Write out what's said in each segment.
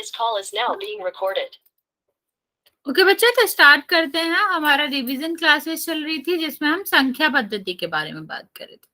This call is now being recorded. Okay बच्चे, तो start करते हैं। हमारा रिवीजन क्लासेस चल रही थी जिसमें हम संख्या पद्धति के बारे में बात कर रहे थे।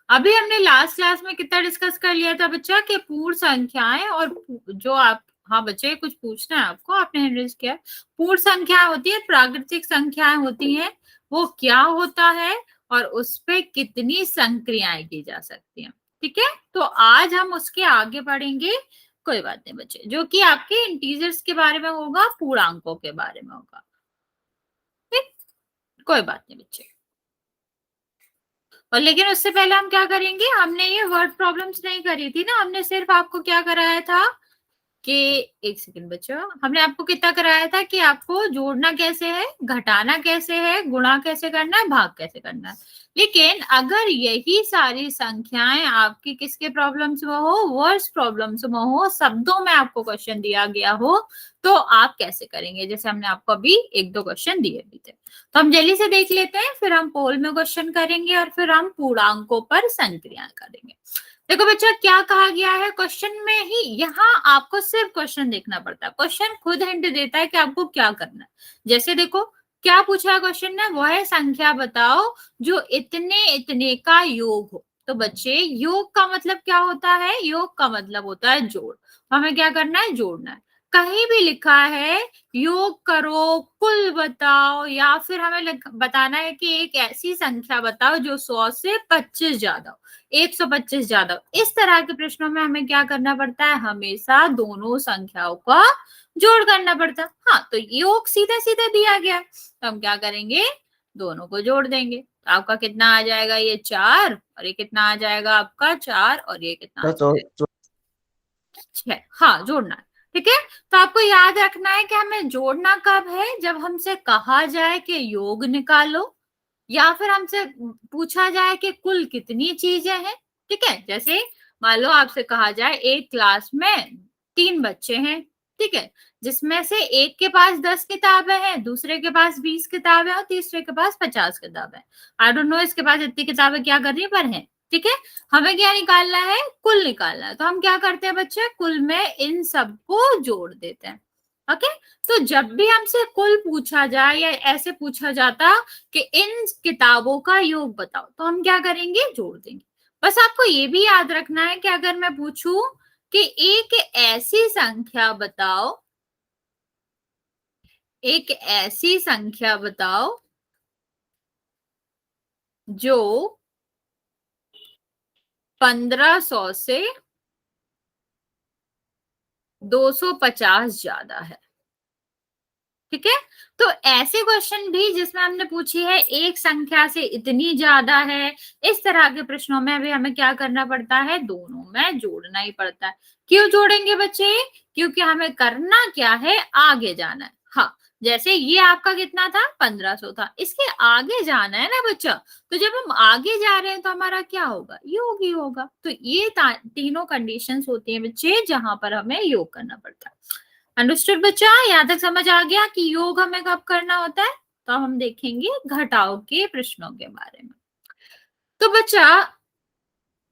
अभी हमने लास्ट क्लास में कितना डिस्कस कर लिया था बच्चा कि पूर्ण संख्याएं और जो आप, हाँ बच्चे कुछ पूछना है आपको, आपने हैंड किया। पूर्ण संख्या होती है, प्राकृतिक संख्याएं होती हैं, वो क्या होता है और उस पे कितनी संक्रियाएं की जा सकती हैं। ठीक है, तो आज हम उसके आगे बढ़ेंगे। कोई बात नहीं बच्चे, जो कि आपके इंटीजर्स के बारे में होगा, पूर्णांकों के बारे में होगा। ठीक, कोई बात नहीं बच्चे। और लेकिन उससे पहले हम क्या करेंगे, हमने ये वर्ड प्रॉब्लम्स नहीं करी थी ना, हमने सिर्फ आपको क्या कराया था कि, एक सेकंड बच्चों, हमने आपको कितना कराया था कि आपको जोड़ना कैसे है, घटाना कैसे है, गुणा कैसे करना है, भाग कैसे करना है। लेकिन अगर यही सारी संख्याएं आपकी किसके प्रॉब्लम्स में हो, वर्ड्स प्रॉब्लम्स में हो, शब्दों में आपको क्वेश्चन दिया गया हो, तो आप कैसे करेंगे। जैसे हमने आपको अभी एक दो क्वेश्चन दिए भी थे, तो हम जल्दी से देख लेते हैं, फिर हम पोल में क्वेश्चन करेंगे और फिर हम पूर्णांकों पर संक्रिया करेंगे। देखो बच्चा, क्या कहा गया है क्वेश्चन में ही, यहाँ आपको सिर्फ क्वेश्चन देखना पड़ता है। क्वेश्चन खुद हिंट देता है कि आपको क्या करना है। जैसे देखो क्या पूछा है क्वेश्चन ने, वह संख्या बताओ जो इतने इतने का योग हो। तो बच्चे योग का मतलब क्या होता है, योग का मतलब होता है जोड़। हमें क्या करना है, जोड़ना है। कहीं भी लिखा है योग करो, कुल बताओ, या फिर हमें बताना है कि एक ऐसी संख्या बताओ जो 100 से 25 ज्यादा हो, 125 ज्यादा हो, इस तरह के प्रश्नों में हमें क्या करना पड़ता है, हमेशा दोनों संख्याओं का जोड़ करना पड़ता है। हाँ, तो योग सीधे सीधे दिया गया है, तो हम क्या करेंगे, दोनों को जोड़ देंगे। तो आपका कितना आ जाएगा, ये 4, और ये कितना आ जाएगा आपका 4, और ये कितना आ जाएगा 6। हाँ, जोड़ना है। ठीक है, तो आपको याद रखना है कि हमें जोड़ना कब है, जब हमसे कहा जाए कि योग निकालो, या फिर हमसे पूछा जाए कि कुल कितनी चीजें हैं। ठीक है, जैसे मान लो आपसे कहा जाए एक क्लास में 3 बच्चे हैं, ठीक है, जिसमें से एक के पास 10 किताबें हैं, दूसरे के पास 20 किताबें और तीसरे के पास 50 किताबें। आई डोंट नो इसके पास इतनी किताबें क्या करनी पर हैं। ठीक है, हमें क्या निकालना है, कुल निकालना है। तो हम क्या करते हैं बच्चे, कुल में इन सबको जोड़ देते हैं। ओके, तो जब भी हमसे कुल पूछा जाए या ऐसे पूछा जाता कि इन किताबों का योग बताओ, तो हम क्या करेंगे, जोड़ देंगे। बस आपको ये भी याद रखना है कि अगर मैं पूछूं कि एक ऐसी संख्या बताओ, एक ऐसी संख्या बताओ जो 1500 से 250 ज्यादा है। ठीक है, तो ऐसे क्वेश्चन भी जिसमें हमने पूछी है एक संख्या से इतनी ज्यादा है, इस तरह के प्रश्नों में भी हमें क्या करना पड़ता है, दोनों में जोड़ना ही पड़ता है। क्यों जोड़ेंगे बच्चे, क्योंकि हमें करना क्या है, आगे जाना है। हाँ, जैसे ये आपका कितना था, 1500 था, इसके आगे जाना है ना बच्चा, तो जब हम आगे जा रहे हैं तो हमारा क्या होगा, योग ही होगा। तो ये तीनों कंडीशंस होती हैं बच्चे जहां पर हमें योग करना पड़ता है। अंडरस्टूड बच्चा, यहाँ तक समझ आ गया कि योग हमें कब करना होता है। तो हम देखेंगे घटाव के प्रश्नों के बारे में। तो बच्चा,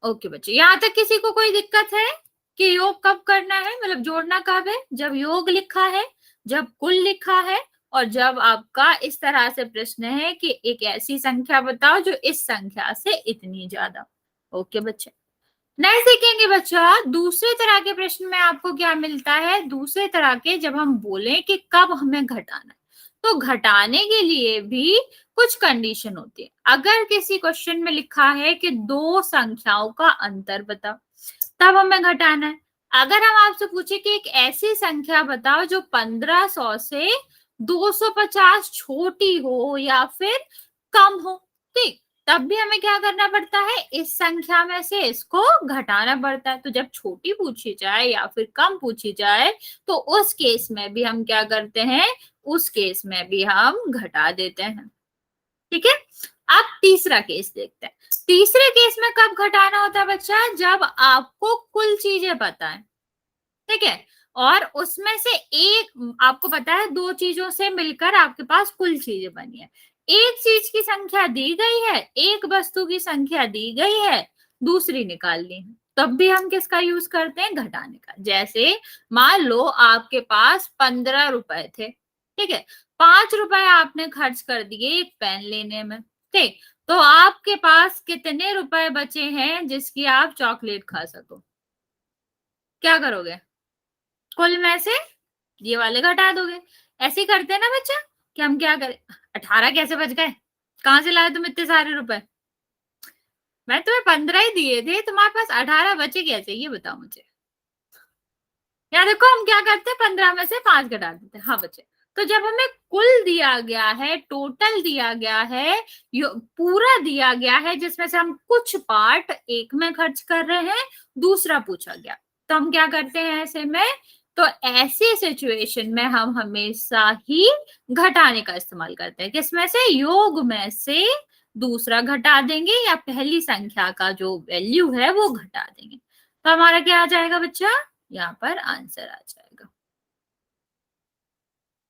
ओके बच्चे, यहाँ तक किसी को कोई दिक्कत है कि योग कब करना है, मतलब जोड़ना कब है, जब योग लिखा है, जब कुल लिखा है, और जब आपका इस तरह से प्रश्न है कि एक ऐसी संख्या बताओ जो इस संख्या से इतनी ज्यादा। ओके बच्चे, नेक्स्ट देखेंगे बच्चा, दूसरे तरह के प्रश्न में आपको क्या मिलता है, दूसरे तरह के जब हम बोले कि कब हमें घटाना है, तो घटाने के लिए भी कुछ कंडीशन होती है। अगर किसी क्वेश्चन में लिखा है कि दो संख्याओं का अंतर बताओ, तब हमें घटाना है। अगर हम आपसे पूछे कि एक ऐसी संख्या बताओ जो 1500 से 250 छोटी हो या फिर कम हो, ठीक, तब भी हमें क्या करना पड़ता है, इस संख्या में से इसको घटाना पड़ता है। तो जब छोटी पूछी जाए या फिर कम पूछी जाए, तो उस केस में भी हम क्या करते हैं, उस केस में भी हम घटा देते हैं। ठीक है, अब तीसरा केस देखते हैं। तीसरे केस में कब घटाना होता है बच्चा, जब आपको कुल चीजें पता है। ठीक है, और उसमें से एक आपको पता है, दो चीजों से मिलकर आपके पास कुल चीजें बनी है। एक चीज की संख्या दी गई है, एक वस्तु की संख्या दी गई है, दूसरी निकालनी है। तब भी हम किसका यूज करते हैं, घटाने का। जैसे मान लो आपके पास 15 रुपए थे, ठीक है, 5 रुपए आपने खर्च कर दिए एक पेन लेने में, ठीक, तो आपके पास कितने रुपए बचे हैं जिसकी आप चॉकलेट खा सको, क्या करोगे, कुल में से ये वाले घटा दोगे। ऐसे ही करते हैं ना बच्चा, कि हम क्या करें, 18 कैसे बच गए, कहां से लाए तुम इतने सारे रुपए, मैं तुम्हें 15 ही दिए थे, तुम्हारे पास 18 बचे कैसे, ये बताओ मुझे। या देखो हम क्या करते हैं, 15 में से 5 घटा देते हैं, हाँ बचे। तो जब हमें कुल दिया गया है, टोटल दिया गया है, पूरा दिया गया है, जिसमें से हम कुछ पार्ट एक में खर्च कर रहे हैं, दूसरा पूछा गया, तो हम क्या करते हैं ऐसे में, तो ऐसी सिचुएशन में हम हमेशा ही घटाने का इस्तेमाल करते हैं। किसमें से, योग में से दूसरा घटा देंगे या पहली संख्या का जो वैल्यू है वो घटा देंगे। तो हमारा क्या आ जाएगा बच्चा, यहाँ पर आंसर आ जाएगा।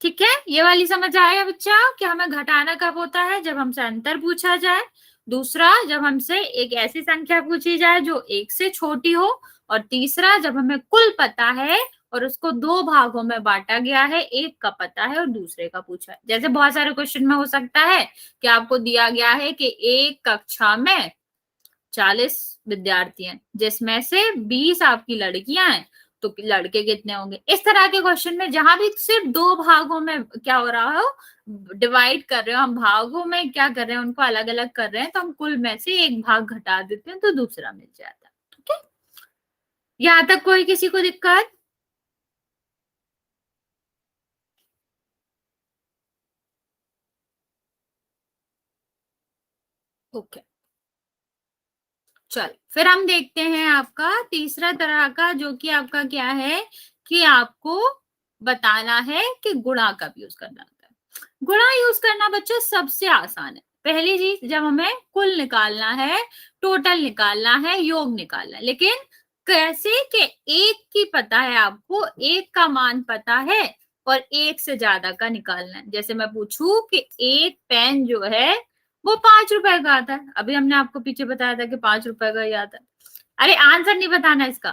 ठीक है, ये वाली समझ आएगा बच्चा कि हमें घटाना कब होता है, जब हमसे अंतर पूछा जाए, दूसरा जब हमसे एक ऐसी संख्या पूछी जाए जो एक से छोटी हो, और तीसरा जब हमें कुल पता है और उसको दो भागों में बांटा गया है, एक का पता है और दूसरे का पूछा है। जैसे बहुत सारे क्वेश्चन में हो सकता है कि आपको दिया गया है कि एक कक्षा में 40 विद्यार्थी हैं, जिसमें से 20 आपकी लड़कियां हैं, तो लड़के कितने होंगे। इस तरह के क्वेश्चन में जहां भी सिर्फ दो भागों में क्या हो रहा हो, डिवाइड कर रहे हो, हम भागों में क्या कर रहे हैं, उनको अलग अलग कर रहे हैं, तो हम कुल में से एक भाग घटा देते हैं तो दूसरा मिल जाता है। ठीक है, यहां तक कोई किसी को दिक्कत, ओके। चल फिर हम देखते हैं आपका तीसरा तरह का, जो कि आपका क्या है कि आपको बताना है कि गुणा कब यूज करना होता है। गुणा यूज करना बच्चों सबसे आसान है। पहली चीज, जब हमें कुल निकालना है, टोटल निकालना है, योग निकालना है, लेकिन कैसे कि एक की पता है आपको, एक का मान पता है और एक से ज्यादा का निकालना है। जैसे मैं पूछूं कि एक पेन जो है वो 5 रुपए का आता है, अभी हमने आपको पीछे बताया था कि 5 रुपए का ही आता है। अरे आंसर नहीं बताना इसका,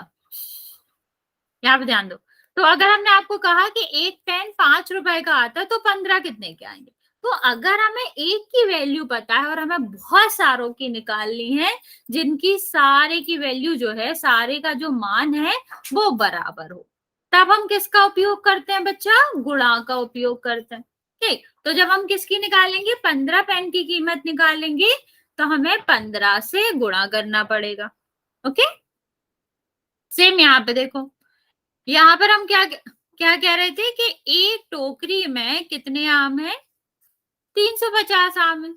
यहाँ पे ध्यान दो। तो अगर हमने आपको कहा कि एक पेन 5 रुपए का आता है, तो 15 कितने के आएंगे। तो अगर हमें एक की वैल्यू पता है और हमें बहुत सारों की निकालनी है, जिनकी सारे की वैल्यू जो है, सारे का जो मान है वो बराबर हो, तब हम किसका उपयोग करते हैं बच्चा, गुणा का उपयोग करते हैं। ठीक, तो जब हम किसकी निकालेंगे, 15 पेन की कीमत निकालेंगे, तो हमें 15 से गुणा करना पड़ेगा। ओके, सेम यहाँ पे देखो, यहाँ पर हम क्या क्या कह रहे थे कि एक टोकरी में कितने आम है, 350 आम है,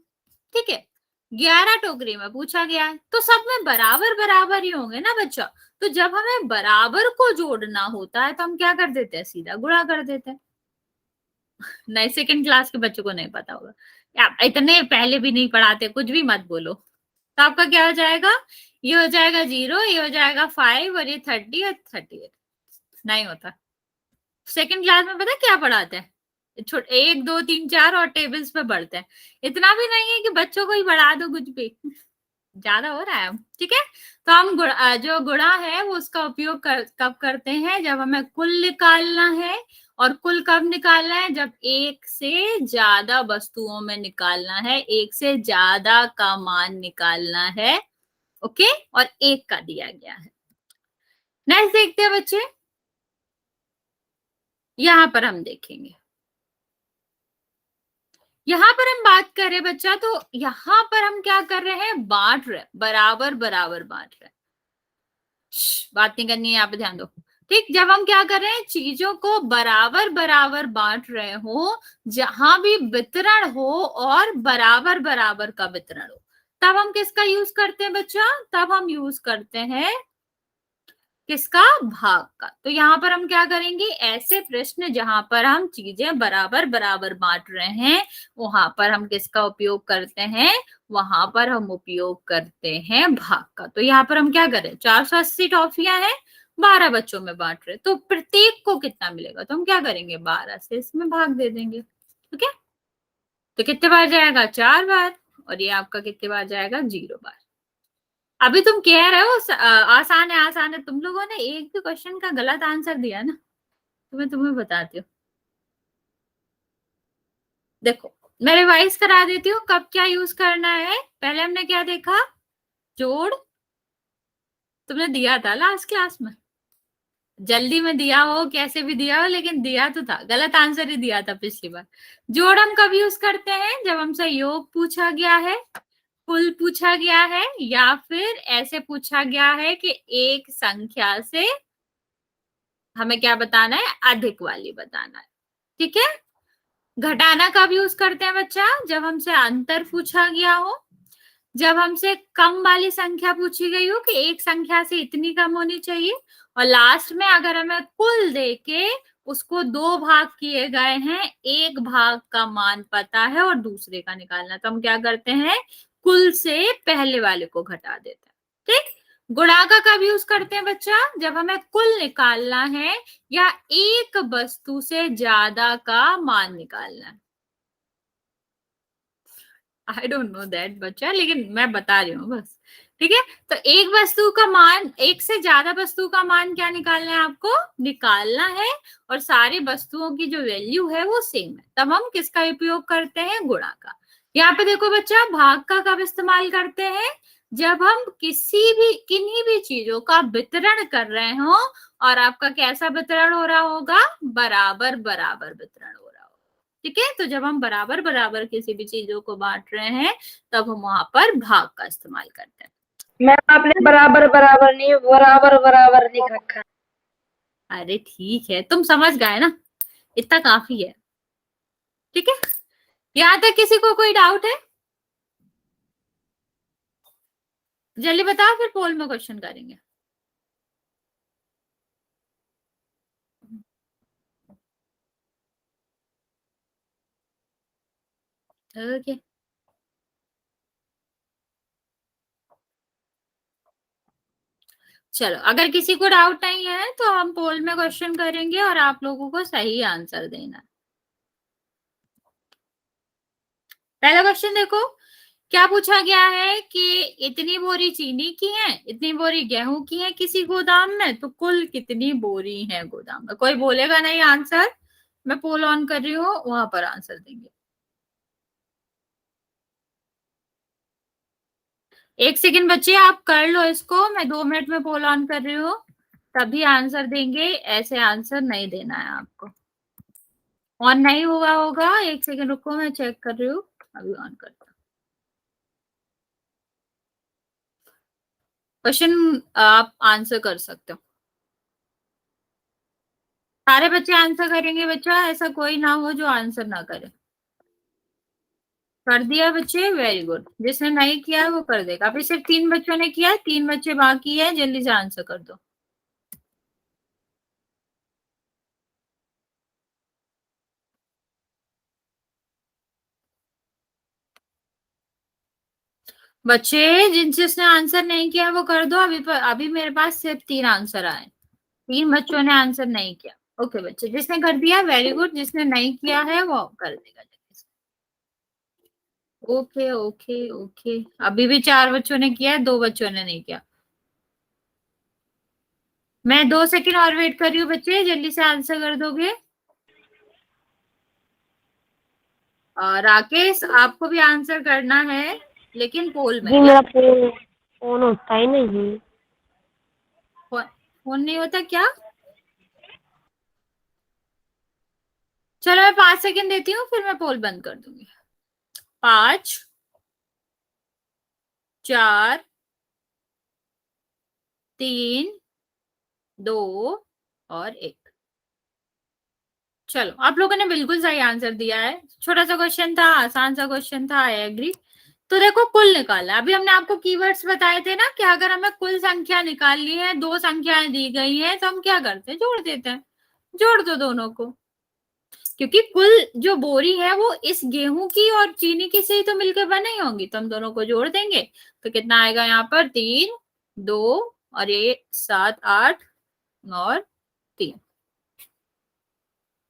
ठीक है, 11 टोकरी में पूछा गया है, तो सब में बराबर बराबर ही होंगे ना बच्चा। तो जब हमें बराबर को जोड़ना होता है तो हम क्या कर देते हैं, सीधा गुणा कर देते हैं। नहीं, सेकंड क्लास के बच्चों को नहीं पता होगा, या इतने पहले भी नहीं पढ़ाते, कुछ भी मत बोलो। तो आपका क्या हो जाएगा, ये हो जाएगा 0, ये हो जाएगा 5 और ये 30 और 38। नहीं होता। सेकंड क्लास में पता क्या पढ़ाते हैं, एक दो तीन चार और टेबल्स पे बढ़ते हैं। इतना भी नहीं है कि बच्चों को ही बढ़ा दो कुछ भी, ज्यादा हो रहा है। ठीक है, तो हम जो गुणा है वो उसका उपयोग कब करते हैं, जब हमें कुल निकालना है। और कुल कब निकालना है, जब एक से ज्यादा वस्तुओं में निकालना है, एक से ज्यादा का मान निकालना है। ओके, और एक का दिया गया है। नेक्स्ट देखते हैं बच्चे, यहां पर हम देखेंगे, यहां पर हम बात कर रहे हैं बच्चा, तो यहां पर हम क्या कर रहे हैं, बांट रहे, बराबर बराबर बांट रहे। बात नहीं करनी है, यहाँ पे ध्यान दो। ठीक, जब हम क्या कर रहे हैं, चीजों को बराबर बराबर बांट रहे हो, जहां भी वितरण हो और बराबर बराबर का वितरण हो, तब हम किसका यूज करते हैं बच्चा, तब हम यूज करते हैं किसका, भाग का। तो यहाँ पर हम क्या करेंगे, ऐसे प्रश्न जहां पर हम चीजें बराबर बराबर बांट रहे हैं, वहां पर हम किसका उपयोग करते हैं, वहां पर हम उपयोग करते हैं भाग का। तो यहाँ पर हम क्या करें, 480 टॉफियां हैं, 12 बच्चों में बांट रहे, तो प्रत्येक को कितना मिलेगा, तो हम क्या करेंगे, 12 से इसमें भाग दे देंगे। ठीक है, तो कितने बार जाएगा, 4 बार, और ये आपका कितने बार जाएगा, 0 बार। अभी तुम कह रहे हो आसान है आसान है, तुम लोगों ने एक भी क्वेश्चन का गलत आंसर दिया ना, तो मैं तुम्हें बताती हूँ। देखो, मैं रिवाइज करा देती हूँ कब क्या यूज करना है। पहले हमने क्या देखा, जोड़, तुमने दिया था लास्ट क्लास में, जल्दी में दिया हो कैसे भी दिया हो, लेकिन दिया तो था, गलत आंसर ही दिया था पिछली बार। जोड़ हम कब यूज करते हैं, जब हमसे योग पूछा गया है, कुल पूछा गया है, या फिर ऐसे पूछा गया है कि एक संख्या से हमें क्या बताना है, अधिक वाली बताना है। ठीक है। घटाना कब यूज करते हैं बच्चा, जब हमसे अंतर पूछा गया हो, जब हमसे कम वाली संख्या पूछी गई हो कि एक संख्या से इतनी कम होनी चाहिए, और लास्ट में अगर हमें कुल देके उसको दो भाग किए गए हैं, एक भाग का मान पता है और दूसरे का निकालना, तो हम क्या करते हैं, कुल से पहले वाले को घटा देते हैं। ठीक। गुणा का कब यूज करते हैं बच्चा, जब हमें कुल निकालना है या एक वस्तु से ज्यादा का मान निकालना है। आई डोंट नो दैट बच्चा, लेकिन मैं बता रही हूँ बस। ठीक है। तो एक वस्तु का मान, एक से ज्यादा वस्तु का मान क्या निकालना है, आपको निकालना है, और सारी वस्तुओं की जो वैल्यू है वो सेम है, तब हम किसका उपयोग करते हैं, गुणा का। यहाँ पे देखो बच्चा, भाग का कब इस्तेमाल करते हैं, जब हम किसी भी किन्हीं भी चीजों का वितरण कर रहे हो, और आपका कैसा वितरण हो रहा होगा, बराबर बराबर वितरण हो रहा होगा। ठीक है। तो जब हम बराबर बराबर किसी भी चीजों को बांट रहे हैं, तब हम वहां पर भाग का इस्तेमाल करते हैं। मैम आपने बराबर बराबर नहीं, बराबर बराबर लिख रखा है। अरे ठीक है, तुम समझ गए ना, इतना काफी है। ठीक है। यहाँ तक किसी को कोई डाउट है, जल्दी बताओ, फिर पोल में क्वेश्चन करेंगे। ओके। चलो, अगर किसी को डाउट नहीं है तो हम पोल में क्वेश्चन करेंगे और आप लोगों को सही आंसर देना है। पहला क्वेश्चन देखो, क्या पूछा गया है कि इतनी बोरी चीनी की है, इतनी बोरी गेहूं की है किसी गोदाम में, तो कुल कितनी बोरी है गोदाम में। कोई बोलेगा नहीं आंसर, मैं पोल ऑन कर रही हूँ, वहां पर आंसर देंगे। एक सेकंड बच्चे, आप कर लो इसको, मैं 2 मिनट में पोल ऑन कर रही हूँ, तभी आंसर देंगे, ऐसे आंसर नहीं देना है आपको। ऑन नहीं हुआ होगा, एक सेकंड रुको, मैं चेक कर रही हूँ, अभी ऑन करता हूँ। क्वेश्चन आप आंसर कर सकते हो, सारे बच्चे आंसर करेंगे बच्चा, ऐसा कोई ना हो जो आंसर ना करे। कर दिया बच्चे, वेरी गुड। जिसने नहीं किया वो कर देगा। अभी सिर्फ 3 बच्चों ने किया, 3 बच्चे बाकी है, जल्दी से आंसर कर दो। बच्चे जिसने आंसर नहीं किया वो कर दो, अभी मेरे पास सिर्फ 3 आंसर आए, 3 बच्चों ने आंसर नहीं किया। ओके बच्चे, जिसने कर दिया वेरी गुड, जिसने नहीं किया है वो कर देगा जल्दी से। ओके ओके ओके, अभी भी 4 बच्चों ने किया है, 2 बच्चों ने नहीं किया। मैं 2 सेकंड और वेट कर रही हूँ बच्चे, जल्दी से आंसर कर दोगे। राकेश, आपको भी आंसर करना है, लेकिन पोल में। जी मेरा फोन होता ही नहीं। फोन नहीं होता क्या, चलो मैं 5 सेकंड देती हूँ, फिर मैं पोल बंद कर दूंगी। 5, 4, 3, 2 और 1। चलो, आप लोगों ने बिल्कुल सही आंसर दिया है, छोटा सा क्वेश्चन था, आसान सा क्वेश्चन था, आई एग्री। तो देखो, कुल निकाला, अभी हमने आपको कीवर्ड्स बताए थे ना कि अगर हमें कुल संख्या निकालनी है, 2 संख्याएं दी गई हैं, तो हम क्या करते हैं, जोड़ देते हैं। जोड़ दो दोनों को, क्योंकि कुल जो बोरी है वो इस गेहूं की और चीनी की से ही तो मिलकर बनी होंगी, तो हम दोनों को जोड़ देंगे। तो कितना आएगा यहाँ पर, 3, 2 और ये 7, 8 और 3,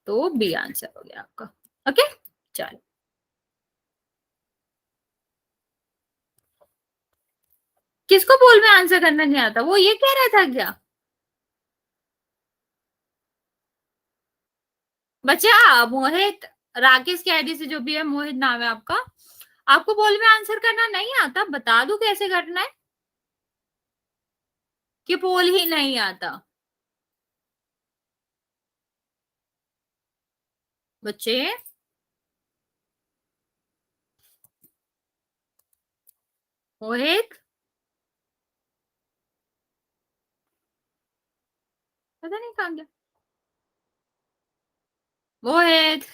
तो बी आंसर हो गया आपका। ओके, चलो। किसको पोल में आंसर करना नहीं आता? वो ये कह रहा था क्या बच्चा? मोहित, राकेश की आईडी से जो भी है, मोहित नाम है आपका, आपको पोल में आंसर करना नहीं आता? बता दूं कैसे करना है कि पोल ही नहीं आता? बच्चे मोहित, पता नहीं कहाँ गया मोहित।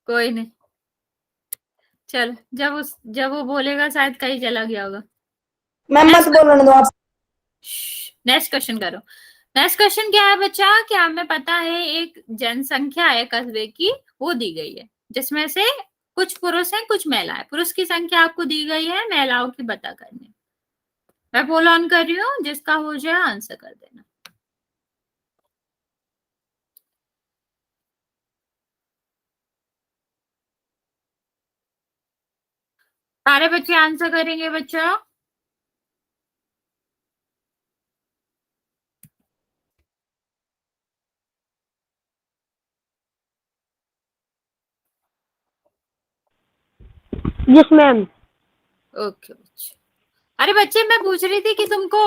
कोई नहीं, चल, जब वो बोलेगा शायद कहीं चला गया होगा। मैम मत बोलने दो आप। नेक्स्ट क्वेश्चन करो। नेक्स्ट क्वेश्चन क्या है बच्चा? क्या हमें पता है एक जनसंख्या है कस्बे की, वो दी गई है, जिसमें से कुछ पुरुष हैं कुछ महिला है। पुरुष की संख्या आपको दी गई है, महिलाओं की पता करनी है। मैं पोल ऑन कर रही हूँ, जिसका हो जाए आंसर कर देना। सारे बच्चे आंसर करेंगे बच्चा? Yes ma'am. ओके बच्चे। अरे बच्चे, मैं पूछ रही थी कि तुमको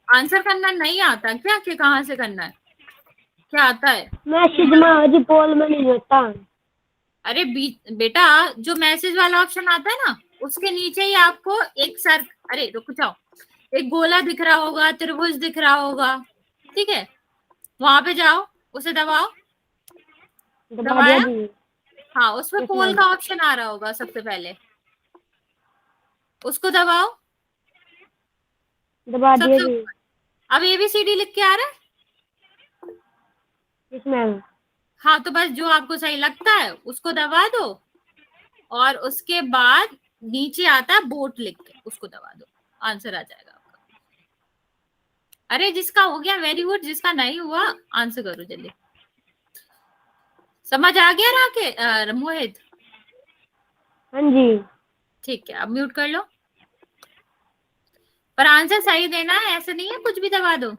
आंसर करना नहीं आता क्या, कि कहाँ से करना है, क्या आता है? मैसेज में अजी पोल में नहीं होता। अरे बेटा, जो मैसेज वाला ऑप्शन आता है ना, उसके नीचे ही आपको एक अरे रुक जाओ, एक गोला दिख रहा होगा, त्रिभुज दिख रहा होगा, ठीक है? वहां पे जाओ, उसे दबाओ। दबाया? हाँ, उसमें पोल का ऑप्शन आ रहा होगा सबसे पहले, उसको दबाओ। दबा दिया जी। अब ABCD लिख के आ रहा है? Yes ma'am. हाँ, तो बस जो आपको सही लगता है उसको दबा दो, और उसके बाद नीचे आता है बोट लिख के, उसको दबा दो, आंसर आ जाएगा आपका। अरे जिसका हो गया वेरी गुड, जिसका नहीं हुआ आंसर करो जल्दी। समझ आ गया मोहित? हाँ जी। ठीक है, अब म्यूट कर लो, पर आंसर सही देना है, ऐसा नहीं है कुछ भी दबा दो।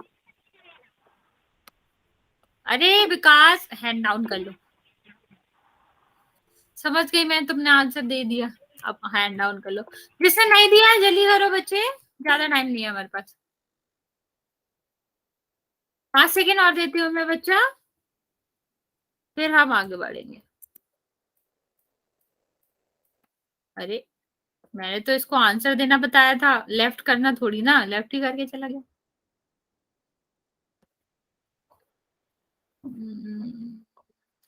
अरे विकास, हैंड डाउन कर लो। समझ गई मैं, तुमने आंसर दे दिया, अब हैंड डाउन कर लो। जिसने नहीं दिया जल्दी करो बच्चे, ज्यादा टाइम नहीं है हमारे पास। 5 सेकेंड और देती हूँ मैं बच्चा, फिर हम आगे बढ़ेंगे। अरे मैंने तो इसको आंसर देना बताया था, लेफ्ट करना थोड़ी ना, लेफ्ट ही करके चला गया।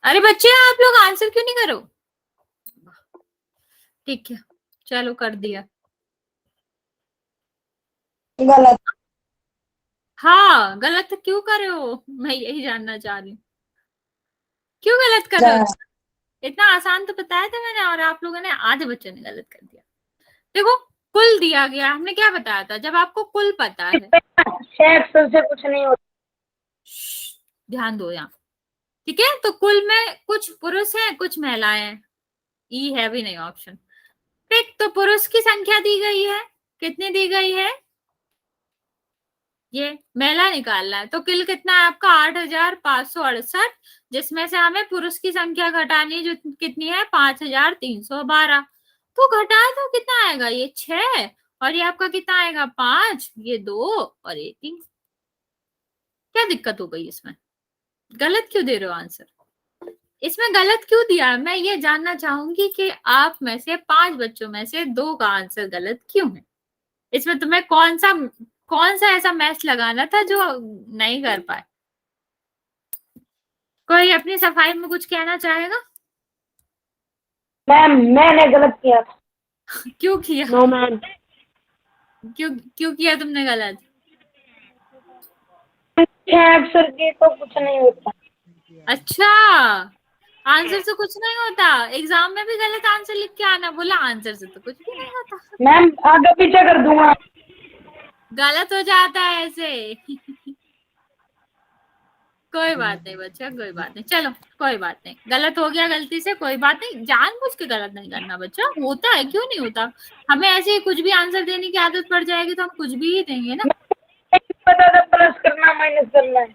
अरे बच्चे, आप लोग आंसर क्यों नहीं करो? ठीक है, चलो कर दिया। गलत। हाँ, गलत क्यों कर रहे हो? मैं यही जानना चाह रही हूँ, क्यों गलत कर रहे हो? इतना आसान तो बताया था मैंने, और आप लोगों ने, आधे बच्चों ने गलत कर दिया। देखो, कुल दिया गया, हमने क्या बताया था? जब आपको कुल पता है, सेक्शन से कुछ नहीं होता। ध्यान दो यहाँ, ठीक है? तो कुल में कुछ पुरुष हैं कुछ महिलाएं हैं, ई है भी नहीं ऑप्शन, ठीक? तो पुरुष की संख्या दी गई है, कितनी दी गई है? ये महिला निकालना है, तो कुल कितना है आपका? 8,568, जिसमें से हमें पुरुष की संख्या घटानी है, जो कितनी है? 5,312। तो घटा तो कितना आएगा? ये 6, और ये आपका कितना आएगा? 5, ये 2, और ये 3। क्या दिक्कत हो गई इसमें? गलत क्यों दे रहे हो आंसर? इसमें गलत क्यों दिया? मैं ये जानना चाहूंगी कि आप में से 5 बच्चों में से 2 का आंसर गलत क्यों है? इसमें तुम्हें कौन सा ऐसा मैच लगाना था जो नहीं कर पाए? कोई अपनी सफाई में कुछ कहना चाहेगा? मैम मैंने गलत किया था। क्यों किया? No ma'am. क्यों किया तुमने गलत? अक्षर के तो कुछ नहीं होता। अच्छा, आंसर से कुछ नहीं होता? एग्जाम में भी गलत आंसर लिख के आना, बोला आंसर से तो कुछ भी नहीं होता। मैम आगे पीछे कर दूंगा। गलत हो जाता है ऐसे। कोई बात नहीं बच्चा, कोई बात नहीं, चलो कोई बात नहीं, गलत हो गया गलती से, कोई बात नहीं, जानबूझ के गलत नहीं करना बच्चा, होता है क्यों नहीं होता। हमें ऐसे ही कुछ भी आंसर देने की आदत पड़ जाएगी तो हम कुछ भी ही देंगे ना। पता था प्लस करना माइनस करना है।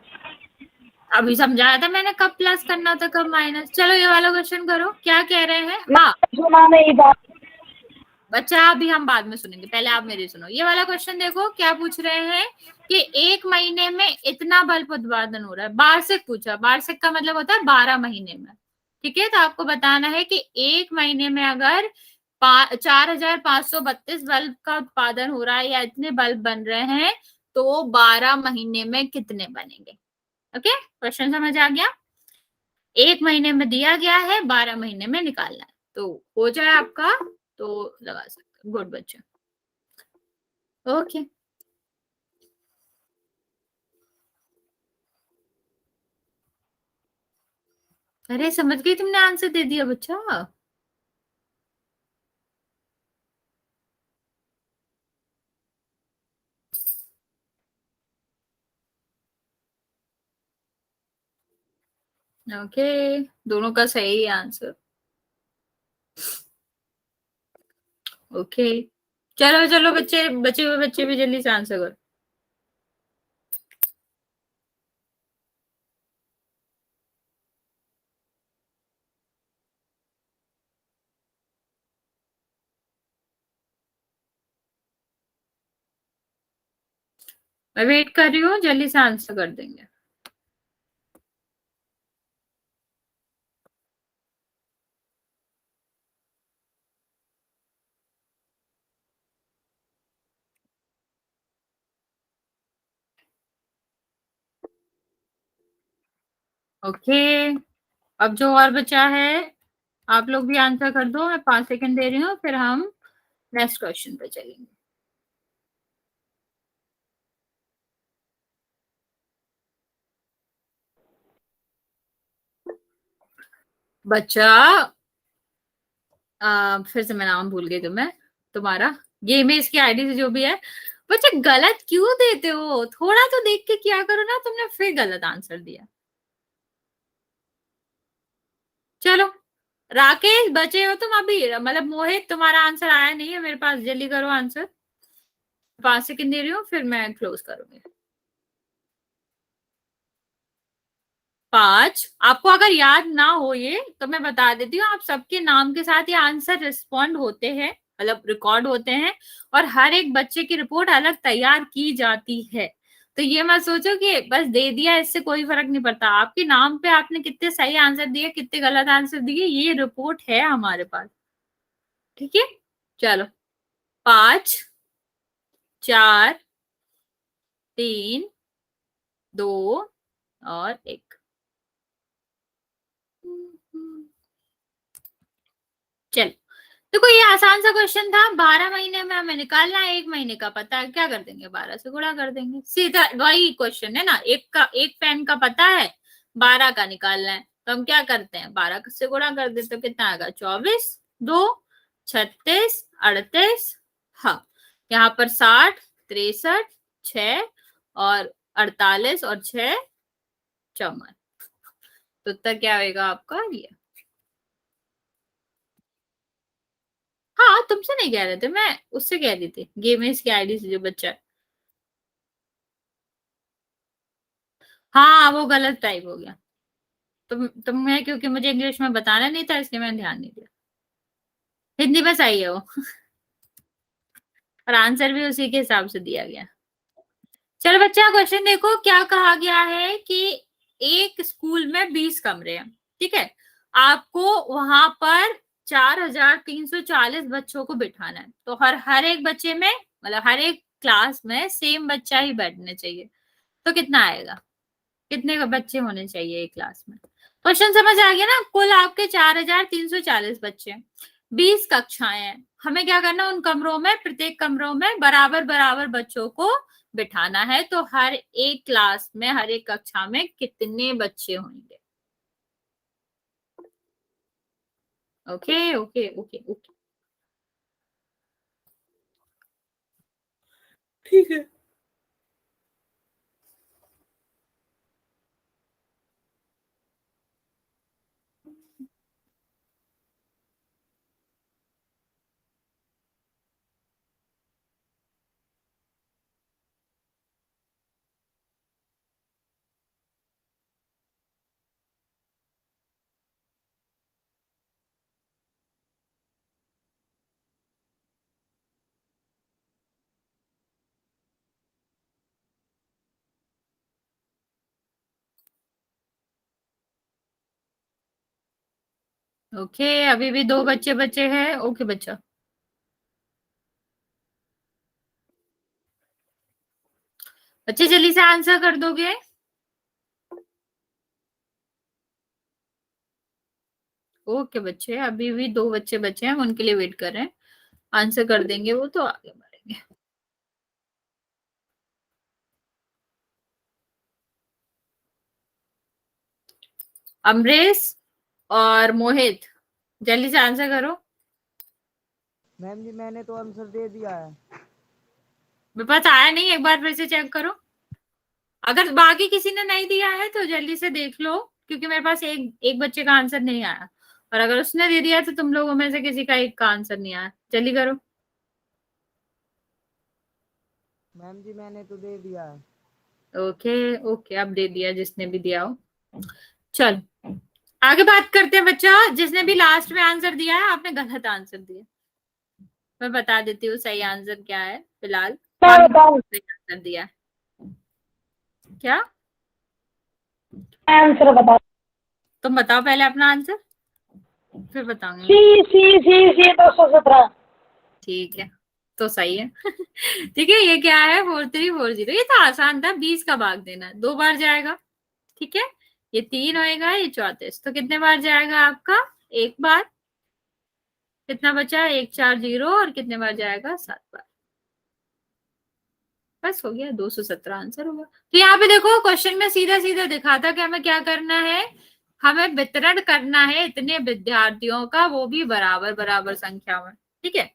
अभी समझाया था मैंने कब प्लस करना था कब माइनस। चलो ये वाला क्वेश्चन करो, क्या कह रहे हैं। हाँ सुना नहीं था। बच्चा अभी हम बाद में सुनेंगे, पहले आप मेरी सुनो। ये वाला क्वेश्चन देखो, क्या पूछ रहे हैं कि एक महीने में इतना बल्ब उत्पादन हो रहा है। वार्षिक पूछा, वार्षिक का मतलब होता है 12 महीने में। ठीक है, तो आपको बताना है कि एक महीने में अगर 4532 बल्ब का उत्पादन हो रहा है या इतने बल्ब बन रहे हैं तो 12 महीने में कितने बनेंगे। ओके, क्वेश्चन समझ आ गया। एक महीने में दिया गया है, 12 महीने में निकालना है, तो हो जाए आपका तो लगा सकते। गुड बच्चा, ओके। अरे समझ गई, तुमने आंसर दे दिया बच्चा। ओके, दोनों का सही आंसर। ओके, चलो चलो बच्चे, बचे हुए बच्चे भी जल्दी से आंसर करो। मैं वेट कर रही हूँ, जल्दी से आंसर कर देंगे। ओके, अब जो और बचा है आप लोग भी आंसर कर दो, मैं 5 सेकंड दे रही हूँ, फिर हम नेक्स्ट क्वेश्चन पे चलेंगे। बच्चा फिर से मैं नाम भूल गई तुम्हें, तुम्हारा गेम है इसकी आईडी से जो भी है। बच्चा गलत क्यों देते हो, थोड़ा तो देख के किया करो ना, तुमने फिर गलत आंसर दिया। चलो राकेश बचे हो तुम अभी, मतलब मोहित तुम्हारा आंसर आया नहीं है मेरे पास, जल्दी करो आंसर। 5 सेकंड दे रही हूँ, फिर मैं क्लोज करूंगी। 5। आपको अगर याद ना हो ये तो मैं बता देती हूँ, आप सबके नाम के साथ ये आंसर रिस्पॉन्ड होते हैं, मतलब रिकॉर्ड होते हैं, और हर एक बच्चे की रिपोर्ट अलग तैयार की जाती है। तो ये मत सोचो कि बस दे दिया इससे कोई फर्क नहीं पड़ता। आपके नाम पे आपने कितने सही आंसर दिए, कितने गलत आंसर दिए, ये रिपोर्ट है हमारे पास। ठीक है, चलो 5 4 3 2 और 1। चलो देखो, ये आसान सा क्वेश्चन था। 12 महीने में हमें निकालना है, एक महीने का पता है, क्या कर देंगे 12 से गुणा कर देंगे, सीधा वही क्वेश्चन है ना। एक पेन का पता है, 12 का निकालना है, तो हम क्या करते हैं 12 से गुणा कर देते, तो कितना आएगा 24 2 36 38। हाँ, यहाँ पर 60 63 6 और 48 और 6 54। तो उत्तर क्या होगा आपका ये। हाँ तुमसे नहीं कह रहे थे, मैं उससे कह रही थी, गेमेस की आईडी से जो बच्चा है। हाँ वो गलत टाइप हो गया। तुम्हें क्योंकि मुझे इंग्लिश में बताना नहीं था इसलिए मैंने ध्यान नहीं दिया। हिंदी में सही है वो, और आंसर भी उसी के हिसाब से दिया गया। चलो बच्चा क्वेश्चन देखो, क्या कहा गया है कि एक स्कूल में 20 कमरे हैं। ठीक है, आपको वहां पर 4340 बच्चों को बिठाना है, तो हर हर एक बच्चे में, मतलब हर एक क्लास में सेम बच्चा ही बैठने चाहिए। तो कितना आएगा, कितने बच्चे होने चाहिए एक क्लास में। क्वेश्चन समझ आ गया ना। कुल आपके 4340 बच्चे, 20 कक्षाएं हैं, हमें क्या करना, उन कमरों में, प्रत्येक कमरों में बराबर बराबर बच्चों को बिठाना है। तो हर एक क्लास में, हर एक कक्षा में कितने बच्चे होंगे। ओके ओके ओके ओके, ठीक है। ओके, अभी भी 2 बच्चे बचे हैं। ओके बच्चा, बच्चे जल्दी से आंसर कर दोगे? ओके बच्चे, अभी भी 2 बच्चे बचे हैं, हम उनके लिए वेट कर रहे हैं। आंसर कर देंगे वो तो आगे बढ़ेंगे। अमरेश और मोहित, जल्दी से आंसर करो। मैम जी मैंने तो आंसर दे दिया है। मेरे पास आया नहीं, एक बार फिर से चेक करो। अगर बाकी किसी ने नहीं दिया है तो जल्दी से देख लो, क्योंकि मेरे पास एक बच्चे का आंसर नहीं आया, और अगर उसने दे दिया तो तुम लोगों में से किसी का एक का आंसर नहीं आया। जल्दी करो। मैम जी मैंने तो दे दिया है। ओके ओके, अब दे दिया जिसने भी दिया हो। चल आगे बात करते हैं बच्चा। जिसने भी लास्ट में आंसर दिया है, आपने गलत आंसर दिया। मैं बता देती हूँ सही आंसर क्या है फिलहाल। क्या आपने बताऊं? सही आंसर दिया है। क्या? आंसर बताओ। तुम बताओ पहले अपना आंसर, फिर बताऊंगी मैं। सी सी सी सी 217। ठीक है, तो सही है। ठीक है, ये क्या है? 4340। ये तो आसान था, 20 का भाग देना, 2 बार जाएगा। ठीक है, ये 3 होएगा, ये 34, तो कितने बार जाएगा आपका? 1 बार। कितना बचा? 140, और कितने बार जाएगा? 7 बार। बस हो गया, 217 आंसर होगा। तो यहाँ पे देखो, क्वेश्चन में सीधा सीधा दिखा था कि हमें क्या करना है, हमें वितरण करना है इतने विद्यार्थियों का, वो भी बराबर बराबर संख्या में। ठीक है,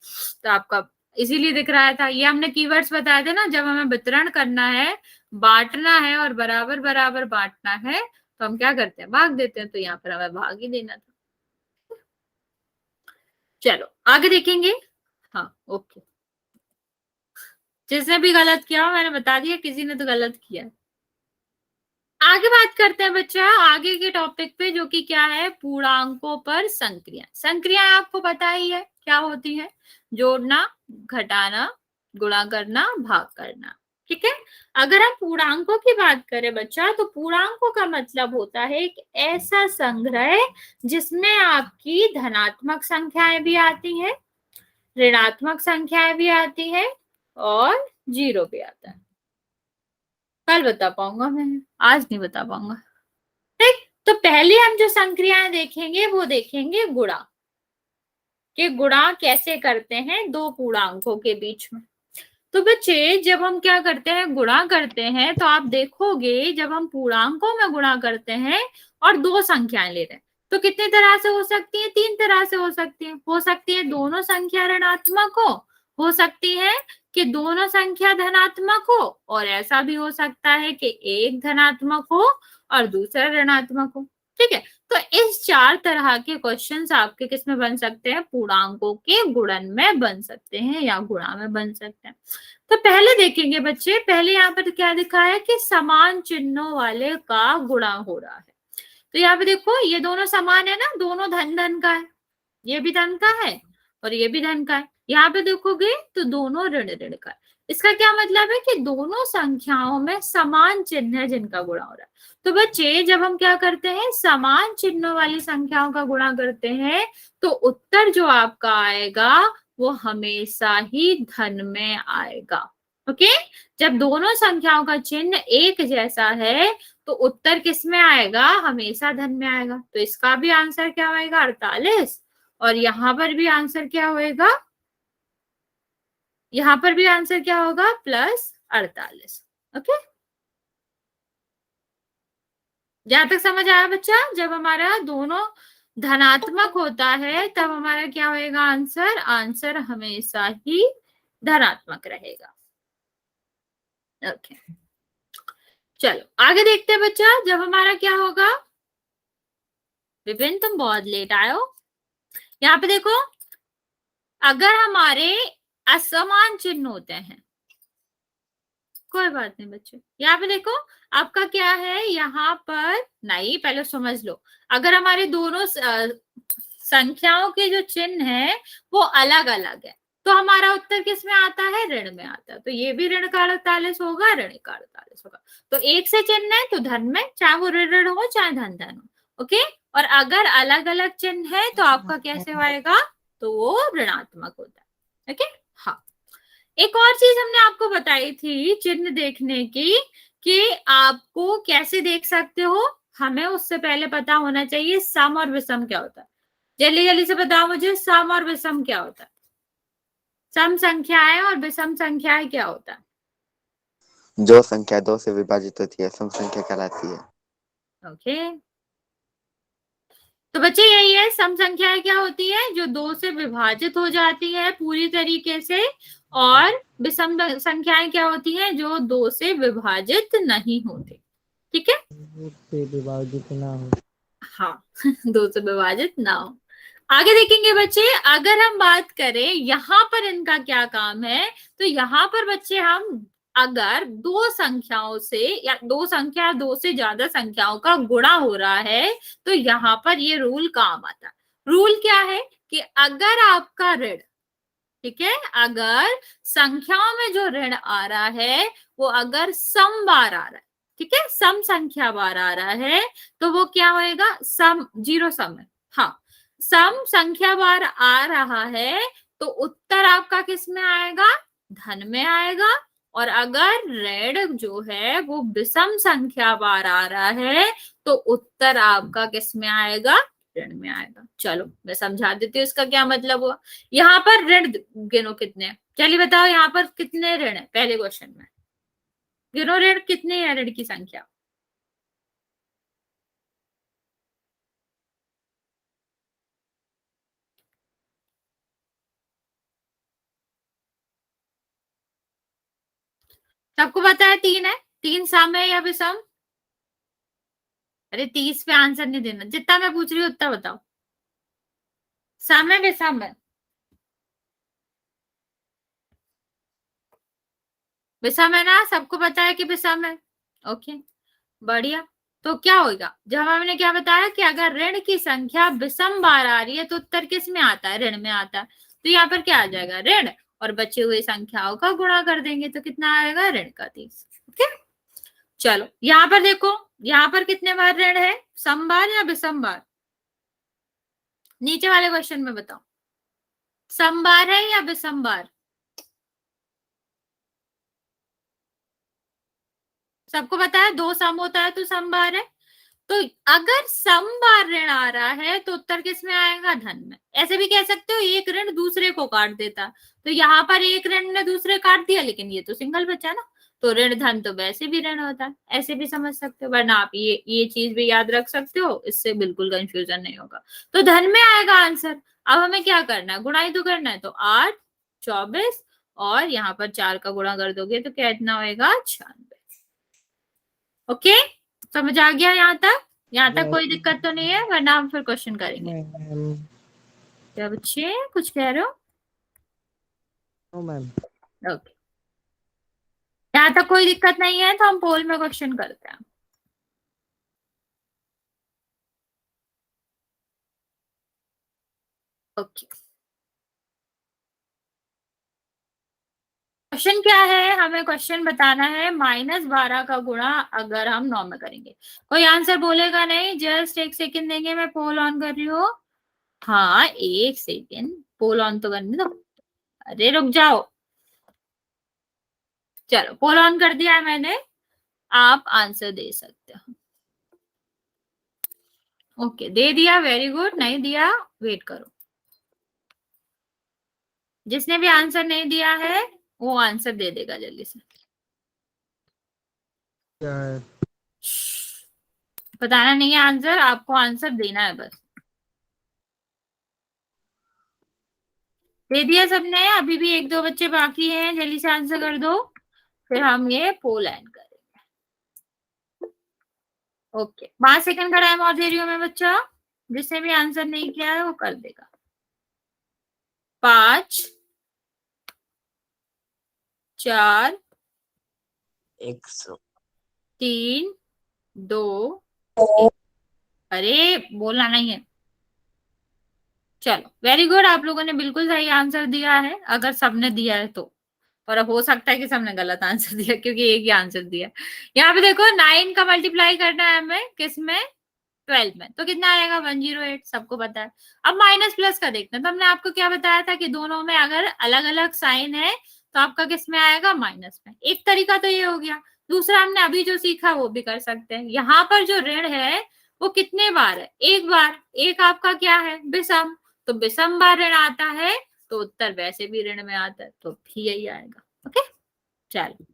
तो आपका इसीलिए दिख रहा था। ये हमने कीवर्ड्स बताए थे ना, जब हमें वितरण करना है, बांटना है और बराबर बराबर बांटना है, तो हम क्या करते हैं? भाग देते हैं। तो यहाँ पर हमें भाग ही देना था। चलो आगे देखेंगे। हाँ ओके, जिसने भी गलत किया मैंने बता दिया, किसी ने तो गलत किया। आगे बात करते हैं बच्चा, आगे के टॉपिक पे, जो कि क्या है? पूर्णांकों पर संक्रिया। संक्रिया आपको पता ही है क्या होती है? जोड़ना, घटाना, गुणा करना, भाग करना। ठीक है, अगर हम पूर्णांकों की बात करें बच्चा, तो पूर्णांकों का मतलब होता है एक ऐसा संग्रह जिसमें आपकी धनात्मक संख्याएं भी आती हैं, ऋणात्मक संख्याएं भी आती है, और जीरो भी आता है। कल बता पाऊंगा मैं, आज नहीं बता पाऊंगा। ठीक, तो पहले हम जो संक्रियाएं देखेंगे वो देखेंगे गुणा, कि गुणा कैसे करते हैं दो पूर्णांकों के बीच में। तो बच्चे जब हम क्या करते हैं? गुणा करते हैं, तो आप देखोगे जब हम पूर्णांकों में गुणा करते हैं और दो संख्याएं ले रहे हैं, तो कितनी तरह से हो सकती है? 3 तरह से हो सकती है। हो सकती है दोनों संख्या ऋणात्मक हो सकती है कि दोनों संख्या धनात्मक हो, और ऐसा भी हो सकता है कि एक धनात्मक हो और दूसरा ऋणात्मक हो। ठीक है, तो इस 4 तरह के क्वेश्चंस आपके किस में बन सकते हैं? पूर्णांकों के गुणन में बन सकते हैं, या गुणा में बन सकते हैं। तो पहले देखेंगे बच्चे, पहले यहाँ पर क्या दिखा है कि समान चिन्हों वाले का गुणा हो रहा है। तो यहाँ पे देखो, ये दोनों समान है ना, दोनों धन धन का है, ये भी धन का है और ये भी धन का है। यहाँ पे देखोगे तो दोनों ऋण ऋण का है। इसका क्या मतलब है? कि दोनों संख्याओं में समान चिन्ह है जिनका गुणा हो रहा है। तो बच्चे जब हम क्या करते हैं? समान चिन्हों वाली संख्याओं का गुणा करते हैं, तो उत्तर जो आपका आएगा वो हमेशा ही धन में आएगा। ओके, जब दोनों संख्याओं का चिन्ह एक जैसा है तो उत्तर किस में आएगा? हमेशा धन में आएगा। तो इसका भी आंसर क्या आएगा? 48। और यहां पर भी आंसर क्या होएगा? यहां पर भी आंसर क्या होगा? +48। ओके, जहां तक समझ आया बच्चा? जब हमारा दोनों धनात्मक होता है तब हमारा क्या होएगा? आंसर आंसर हमेशा ही धनात्मक रहेगा। ओके, चलो आगे देखते हैं बच्चा। जब हमारा क्या होगा? विपिन तुम बहुत लेट आए हो। यहाँ पे देखो, अगर हमारे असमान चिन्ह होते हैं, कोई बात नहीं बच्चे, यहाँ पे देखो आपका क्या है? यहाँ पर नहीं, पहले समझ लो। अगर हमारे दोनों संख्याओं के जो चिन्ह है वो अलग अलग है, तो हमारा उत्तर किस में आता है? ऋण में आता है। तो ये भी ऋण का 48 होगा, ऋण का 48 होगा। तो एक से चिन्ह है तो धन में, चाहे वो ऋण ऋण हो चाहे धन धन हो। ओके। और अगर अलग अलग चिन्ह है तो आपका कैसे होएगा, तो वो ऋणात्मक होता है। ओके। हाँ, एक और चीज हमने आपको बताई थी चिन्ह देखने की, कि आपको कैसे देख सकते हो, हमें उससे पहले पता होना चाहिए सम और विषम क्या होता है। जल्दी जल्दी से बताओ मुझे, सम और विषम क्या होता है। सम संख्याएं और विषम संख्याएं क्या होता है। जो संख्या 2 से विभाजित होती है सम संख्या कहलाती है। ओके, तो बच्चे यही है, सम संख्याएं क्या होती है, जो 2 से विभाजित हो जाती है पूरी तरीके से, और विषम संख्याएं क्या होती हैं, जो 2 से विभाजित नहीं होती। ठीक है, से विभाजित ना हो। हाँ 2 से विभाजित ना हो। आगे देखेंगे बच्चे, अगर हम बात करें यहाँ पर इनका क्या काम है, तो यहाँ पर बच्चे हम अगर दो संख्याओं से या दो से ज्यादा संख्याओं का गुणा हो रहा है, तो यहाँ पर ये रूल काम आता है। रूल क्या है कि अगर आपका ऋण, ठीक है, अगर संख्याओं में जो ऋण आ रहा है वो अगर सम बार आ रहा है, ठीक है, सम संख्या बार आ रहा है, तो वो क्या होएगा, सम, जीरो सम है, हाँ, सम संख्या बार आ रहा है, तो उत्तर आपका किस में आएगा, धन में आएगा। और अगर ऋण जो है वो विषम संख्या बार आ रहा है, तो उत्तर आपका किस में आएगा, ऋण में आएगा। चलो मैं समझा देती हूँ इसका क्या मतलब हुआ। यहाँ पर ऋण गिनो कितने हैं, चलिए बताओ यहाँ पर कितने ऋण है, पहले क्वेश्चन में गिनो ऋण कितने हैं, ऋण की संख्या। सबको पता है 3 है, 3 सम है या विषम। अरे 30 पे आंसर नहीं देना, जितना मैं पूछ रही हूँ उतना बताओ, सम है विषम है। विषम है ना, सबको पता है कि विषम है। ओके, बढ़िया। तो क्या होगा, जब हमने क्या बताया कि अगर ऋण की संख्या विषम बार आ रही है तो उत्तर किस में आता है, ऋण में आता है। तो यहाँ पर क्या आ जाएगा, ऋण, और बचे हुए संख्याओं का गुणा कर देंगे तो कितना आएगा, ऋण का 30। ओके, चलो यहाँ पर देखो, यहाँ पर कितने बार ऋण है, सम बार या विषम बार, नीचे वाले क्वेश्चन में बताओ, सम बार है या विषम बार। सबको पता है 2 सम होता है तो सम बार है। तो अगर सम बार ऋण आ रहा है तो उत्तर किस में आएगा, धन में। ऐसे भी कह सकते हो एक ऋण दूसरे को काट देता, तो यहाँ पर एक ऋण ने दूसरे काट दिया, लेकिन ये तो सिंगल बचा ना, तो ऋण धन तो वैसे भी ऋण होता है, ऐसे भी समझ सकते हो। वरना आप ये चीज भी याद रख सकते हो, इससे बिल्कुल कंफ्यूजन नहीं होगा। तो धन में आएगा आंसर। अब हमें क्या करना है, गुणा ही तो करना है, तो 8, 24 और यहाँ पर 4 का गुणा कर दोगे तो क्या इतना होएगा, 96। ओके, समझ आ गया यहाँ तक, यहाँ तक कोई दिक्कत तो नहीं है, वरना हम फिर क्वेश्चन करेंगे। मैम, क्या बच्चे कुछ कह रहे हो, नो मैम। ओके, यहाँ तक कोई दिक्कत नहीं है तो हम पोल में क्वेश्चन करते हैं। ओके, क्वेश्चन क्या है, हमें क्वेश्चन बताना है, -12 का गुणा अगर हम 9 में करेंगे। कोई आंसर बोलेगा नहीं, जस्ट एक सेकेंड देंगे, मैं पोल ऑन कर रही हूँ। हाँ एक सेकेंड, पोल ऑन तो करने दो, अरे रुक जाओ। चलो पोल ऑन कर दिया है मैंने, आप आंसर दे सकते हो। ओके, दे दिया, वेरी गुड। नहीं दिया, वेट करो। जिसने भी आंसर नहीं दिया है वो आंसर दे देगा जल्दी से। क्या है? बताना नहीं है आंसर, आपको आंसर देना है बस। दे दिया सबने, अभी भी 1-2 बच्चे बाकी हैं, जल्दी से आंसर कर दो, फिर हम ये पोल एंड करेंगे। ओके, 5 सेकंड का टाइम और दे रही हूँ मैं बच्चा, जिसने भी आंसर नहीं किया है वो कर देगा। 5, 4, 3, 2, अरे बोलना नहीं है। चलो वेरी गुड, आप लोगों ने बिल्कुल सही आंसर दिया है, अगर सबने दिया है तो। और अब हो सकता है कि सबने गलत आंसर दिया, क्योंकि एक ही आंसर दिया। यहाँ पे देखो 9 का मल्टीप्लाई करना है हमें, किसमें, 12 में, तो कितना आएगा 108, सबको पता है। अब माइनस प्लस का देखते हैं। तो हमने आपको क्या बताया था कि दोनों में अगर अलग अलग साइन है तो आपका किस में आएगा, माइनस में। एक तरीका तो ये हो गया। दूसरा हमने अभी जो सीखा वो भी कर सकते हैं। यहाँ पर जो ऋण है वो कितने बार है, एक बार। एक आपका क्या है, विषम, तो विषम बार ऋण आता है तो उत्तर वैसे भी ऋण में आता है, तो भी यही आएगा। ओके, चलो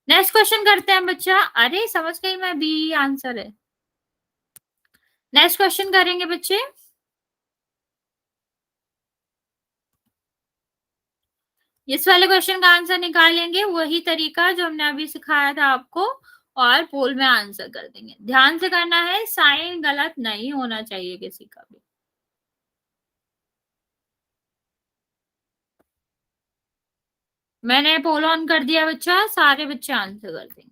नेक्स्ट क्वेश्चन करते हैं बच्चा। अरे समझ गई मैं, बी आंसर है। नेक्स्ट क्वेश्चन करेंगे बच्चे। इस वाले क्वेश्चन का आंसर निकालेंगे वही तरीका जो हमने अभी सिखाया था आपको, और पोल में आंसर कर देंगे। ध्यान से करना है, साइन गलत नहीं होना चाहिए किसी का भी। मैंने पोल ऑन कर दिया बच्चा, सारे बच्चे आंसर कर देंगे।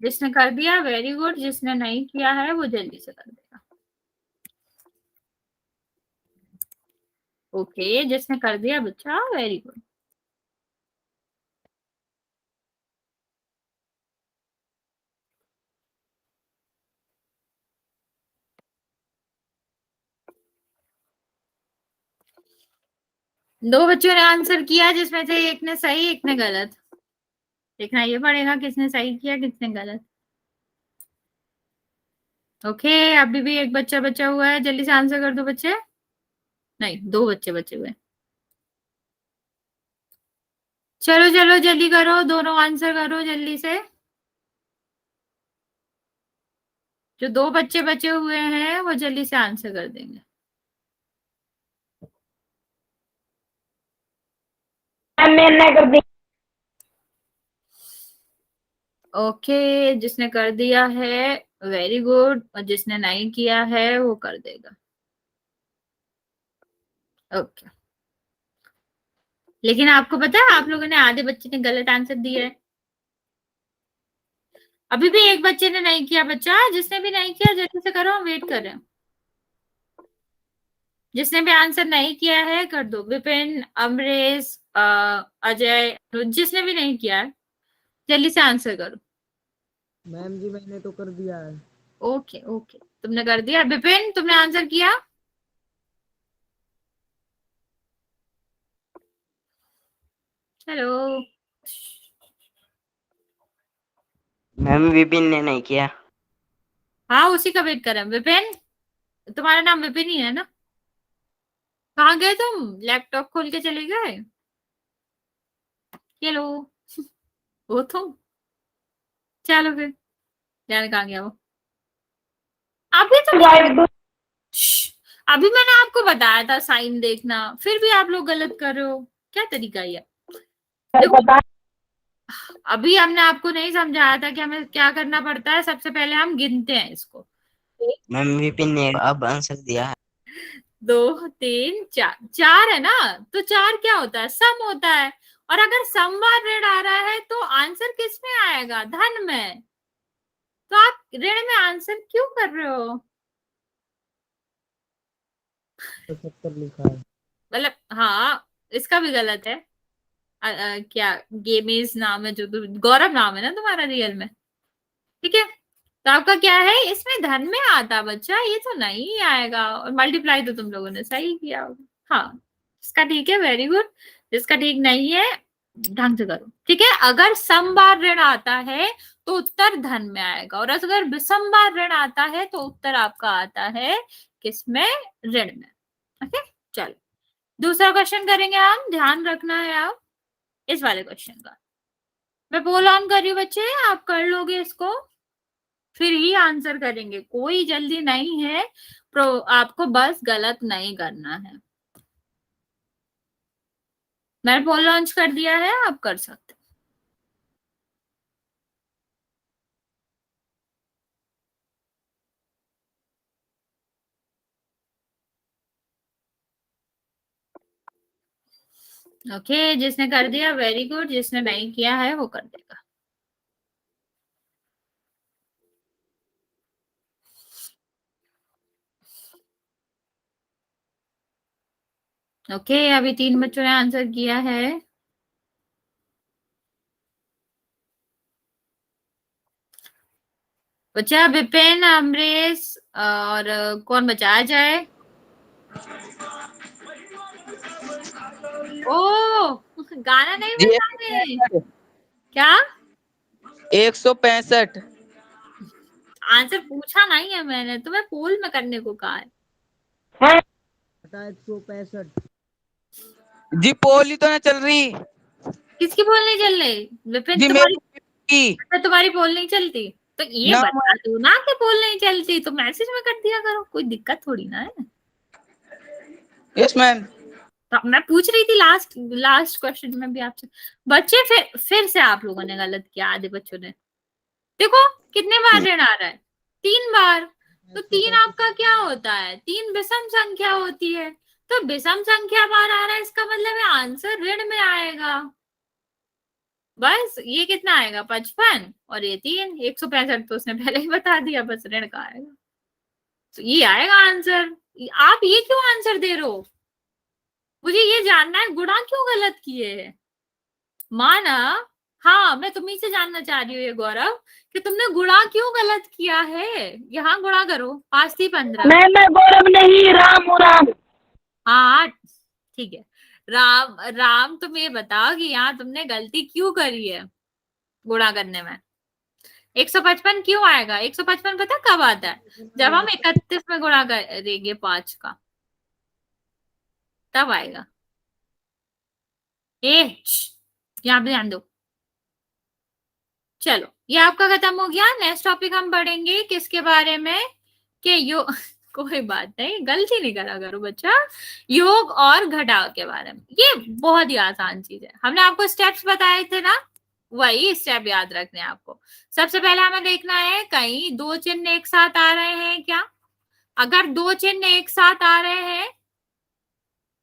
जिसने कर दिया वेरी गुड, जिसने नहीं किया है वो जल्दी से कर देगा। ओके, जिसने कर दिया बच्चा वेरी गुड। दो बच्चों ने आंसर किया, जिसमें से एक ने सही एक ने गलत। देखना ये पड़ेगा किसने सही किया किसने गलत। ओके, अभी भी एक बच्चा बचा हुआ है, जल्दी से आंसर कर दो बच्चे। नहीं, दो बच्चे बचे हुए हैं। चलो चलो जल्दी करो, दोनों आंसर करो जल्दी से। जो दो बच्चे बचे हुए हैं वो जल्दी से आंसर कर देंगे। मैंने कर दी। ओके, जिसने कर दिया है वेरी गुड, और जिसने नहीं किया है वो कर देगा। ओके, लेकिन आपको पता है आप लोगों ने, आधे बच्चे ने गलत आंसर दिया है। अभी भी एक बच्चे ने नहीं किया बच्चा, जिसने भी नहीं किया जल्दी से करो, हम वेट कर रहे हैं। जिसने भी आंसर नहीं किया है कर दो। विपिन, अमरेश, अजय, जिसने भी नहीं किया है जल्दी से आंसर करो। मैम जी मैंने तो कर दिया है। ओके ओके, तुमने कर दिया। विपिन तुमने आंसर किया। हेलो। मैम विपिन ने नहीं किया। हाँ, उसी का वेट कर रहे हैं। विपिन, तुम्हारा नाम विपिन ही है ना? कहाँ गए तुम, लैपटॉप खोल के चले गए? हेलो, वो तुम? चलो फिर, जाने कहाँ गया वो। अभी तो श्श, अभी मैंने आपको बताया था साइन देखना, फिर भी आप लोग गलत कर रहे हो। क्या तरीका है ये? देखो, अभी हमने आपको नहीं समझाया था कि हमें क्या करना पड़ता है। सबसे पहले हम गिनते हैं इसको। मैम विपिन ने अब आंसर दिया है। 2 3 4, 4 है ना? तो 4 क्या होता है, सम होता है। और अगर सम बार ऋण आ रहा है तो आंसर किस में आएगा, धन में। तो आप ऋण में आंसर क्यों कर रहे हो? 70 लिखा है। मतलब हाँ, इसका भी गलत है। क्या गेमेज नाम है, जो गौरव नाम है ना तुम्हारा रियल में, ठीक है। तो आपका क्या है, इसमें धन में आता बच्चा, ये तो नहीं आएगा। और मल्टीप्लाई तो तुम लोगों ने सही किया होगा। हाँ, इसका ठीक है, वेरी गुड। जिसका ठीक नहीं है ढंग से करो, ठीक है। अगर सम बार ऋण आता है तो उत्तर धन में आएगा, और अगर विषम बार ऋण आता है तो उत्तर आपका आता है किसमें, ऋण में। ओके, चलो दूसरा क्वेश्चन करेंगे हम। ध्यान रखना है आप इस वाले क्वेश्चन का। मैं पोल ऑन कर रही हूँ बच्चे, आप कर लोगे इसको, फिर ही आंसर करेंगे। कोई जल्दी नहीं है, आपको बस गलत नहीं करना है। मैंने पोल लॉन्च कर दिया है, आप कर सकते हैं। ओके, जिसने कर दिया वेरी गुड, जिसने नहीं किया है वो कर देगा। ओके, अभी 3 बच्चों ने आंसर किया है। बचा विपिन, अमरीश और कौन बचा? आ जाए। ओ गाना नहीं जी बजा रहे क्या? 165। आंसर पूछा नहीं है मैंने, तुम्हें पोल में करने को कहा है। बता 165। जी पोल ही तो ना चल रही किसकी पोल नहीं चल रही? विपिन जी, तुम्हारी? मेरी की। अच्छा, तुम्हारी पोल नहीं चलती तो ये ना बता दो ना कि पोल नहीं चलती, तो मैसेज में कर दिया करो, कोई दिक्कत थोड़ी ना है। Yes ma'am. तो मैं पूछ रही थी लास्ट लास्ट क्वेश्चन में भी आपसे। बच्चे फिर से आप लोगों ने गलत किया, आधे बच्चों ने। देखो कितने बार ऋण आ रहा है? 3 बार। तो 3 आपका क्या होता है? 3 विषम संख्या होती है, तो विषम संख्या बार आ रहा है, इसका मतलब है आंसर ऋण में आएगा। बस ये कितना आएगा? 55 और ये 3, 165 तो उसने पहले ही बता दिया, बस ऋण का आएगा। तो ये आएगा आंसर। आप ये क्यों आंसर दे रहे हो? मुझे ये जानना है गुणा क्यों गलत किए है। माना, हाँ मैं तुम्ही से जानना चाह रही हूँ ये गौरव, कि तुमने गुणा क्यों गलत किया है। यहाँ गुणा करो, 5 थी 15। मैं गौरव नहीं, राम हूँ, राम। हाँ ठीक है। राम राम, तुम ये बताओ कि यहाँ तुमने गलती क्यों करी है गुणा करने में। 155 क्यों आएगा? 155 पता कब आता है? जब हम 31 में गुणा करेंगे 5 का, तब आएगा। यहाँ पे ध्यान दो। चलो ये आपका खत्म हो गया। नेक्स्ट टॉपिक हम पढ़ेंगे किसके बारे में, कि कोई बात नहीं, गलती नहीं करा करो बच्चा। योग और घटाव के बारे में। ये बहुत ही आसान चीज है, हमने आपको स्टेप्स बताए थे ना, वही स्टेप याद रखने हैं आपको। सबसे पहले हमें देखना है कहीं 2 चिन्ह एक साथ आ रहे हैं क्या। अगर 2 चिन्ह एक साथ आ रहे हैं,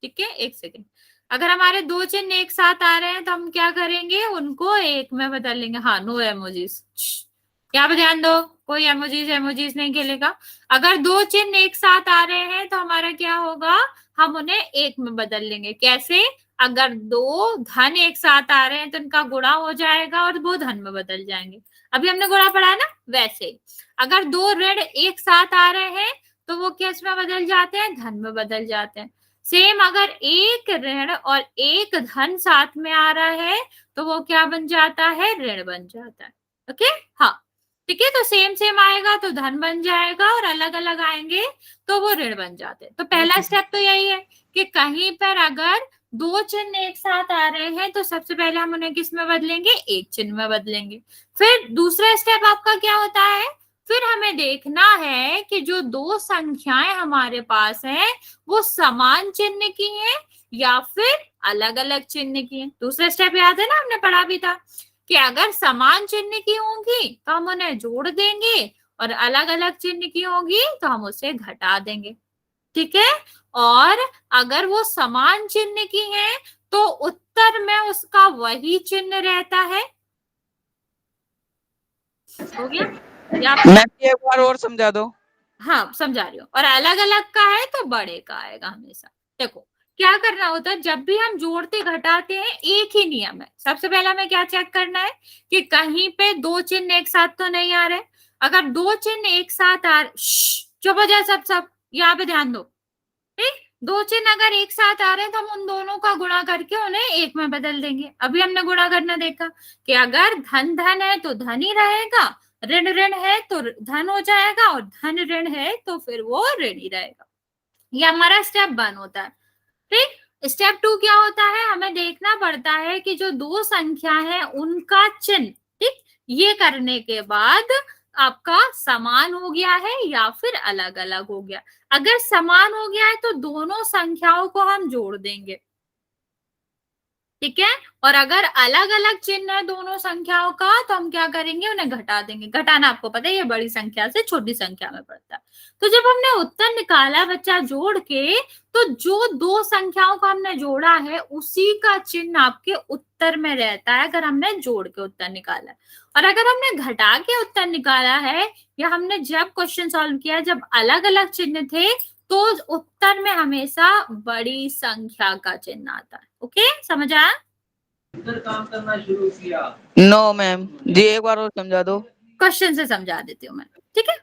ठीक है, एक सेकेंड, अगर हमारे 2 चिन्ह एक साथ आ रहे हैं तो हम क्या करेंगे, उनको एक में बदल लेंगे। हाँ, नो एमोजीज, यहाँ पे ध्यान दो, कोई एमोजीज एमोजीज नहीं खेलेगा। अगर 2 चिन्ह एक साथ आ रहे हैं तो हमारा क्या होगा, हम उन्हें एक में बदल लेंगे। कैसे? अगर 2 धन एक साथ आ रहे हैं तो इनका गुणा हो जाएगा और वो धन में बदल जाएंगे। अभी हमने गुणा पढ़ा ना, वैसे अगर 2 ऋण एक साथ आ रहे हैं तो वो किस में बदल जाते हैं? धन में बदल जाते हैं। सेम अगर एक ऋण और एक धन साथ में आ रहा है तो वो क्या बन जाता है? ऋण बन जाता है। ओके, हाँ ठीक है। तो सेम आएगा तो धन बन जाएगा, और अलग अलग आएंगे तो वो ऋण बन जाते हैं। तो पहला स्टेप तो यही है कि कहीं पर अगर 2 चिन्ह एक साथ आ रहे हैं तो सबसे पहले हम उन्हें किस में बदलेंगे? एक चिन्ह में बदलेंगे। फिर दूसरा स्टेप आपका क्या होता है, फिर हमें देखना है कि जो 2 संख्याएं हमारे पास हैं वो समान चिन्ह की हैं या फिर अलग अलग चिन्ह की हैं। दूसरा स्टेप याद है ना, हमने पढ़ा भी था कि अगर समान चिन्ह की होंगी तो हम उन्हें जोड़ देंगे, और अलग अलग चिन्ह की होगी तो हम उसे घटा देंगे। ठीक है, और अगर वो समान चिन्ह की हैं तो उत्तर में उसका वही चिन्ह रहता है। हो गया? मैम एक बार और समझा दो। हाँ समझा रही हूँ। और अलग अलग का है तो बड़े का आएगा हमेशा। देखो क्या करना होता है, जब भी हम जोड़ते घटाते हैं एक ही नियम है। सबसे पहले हमें क्या चेक करना है कि कहीं पे 2 चिन्ह एक साथ तो नहीं आ रहे। अगर 2 चिन्ह एक साथ आ रहे, चुप हो जाए सब, यहाँ पे ध्यान दो। ठीक, 2 चिन्ह अगर एक साथ आ रहे हैं तो हम उन दोनों का गुणा करके उन्हें एक में बदल देंगे। अभी हमने गुणा करना देखा कि अगर धन धन है तो धन ही रहेगा, ऋण ऋण है तो धन हो जाएगा, और धन ऋण है तो फिर वो ऋण ही रहेगा। ये हमारा स्टेप 1 होता है। ठीक, स्टेप 2 क्या होता है, हमें देखना पड़ता है कि जो 2 संख्या है उनका चिन्ह, ठीक, ये करने के बाद आपका समान हो गया है या फिर अलग अलग हो गया। अगर समान हो गया है तो दोनों संख्याओं को हम जोड़ देंगे। ठीक है, और अगर अलग अलग चिन्ह है दोनों संख्याओं का तो हम क्या करेंगे, उन्हें घटा देंगे। घटाना आपको पता है ये बड़ी संख्या से छोटी संख्या में पड़ता है। तो जब हमने उत्तर निकाला बच्चा जोड़ के, तो जो 2 संख्याओं का हमने जोड़ा है उसी का चिन्ह आपके उत्तर में रहता है, अगर हमने जोड़ के उत्तर निकाला है। और अगर हमने घटा के उत्तर निकाला है, या हमने जब क्वेश्चन सॉल्व किया जब अलग अलग चिन्ह थे, तो उत्तर में हमेशा बड़ी संख्या का चिन्ह आता है। ओके, समझ आया? नो मैम जी एक बार और समझा दो। क्वेश्चन से समझा देती हूँ मैं, ठीक है।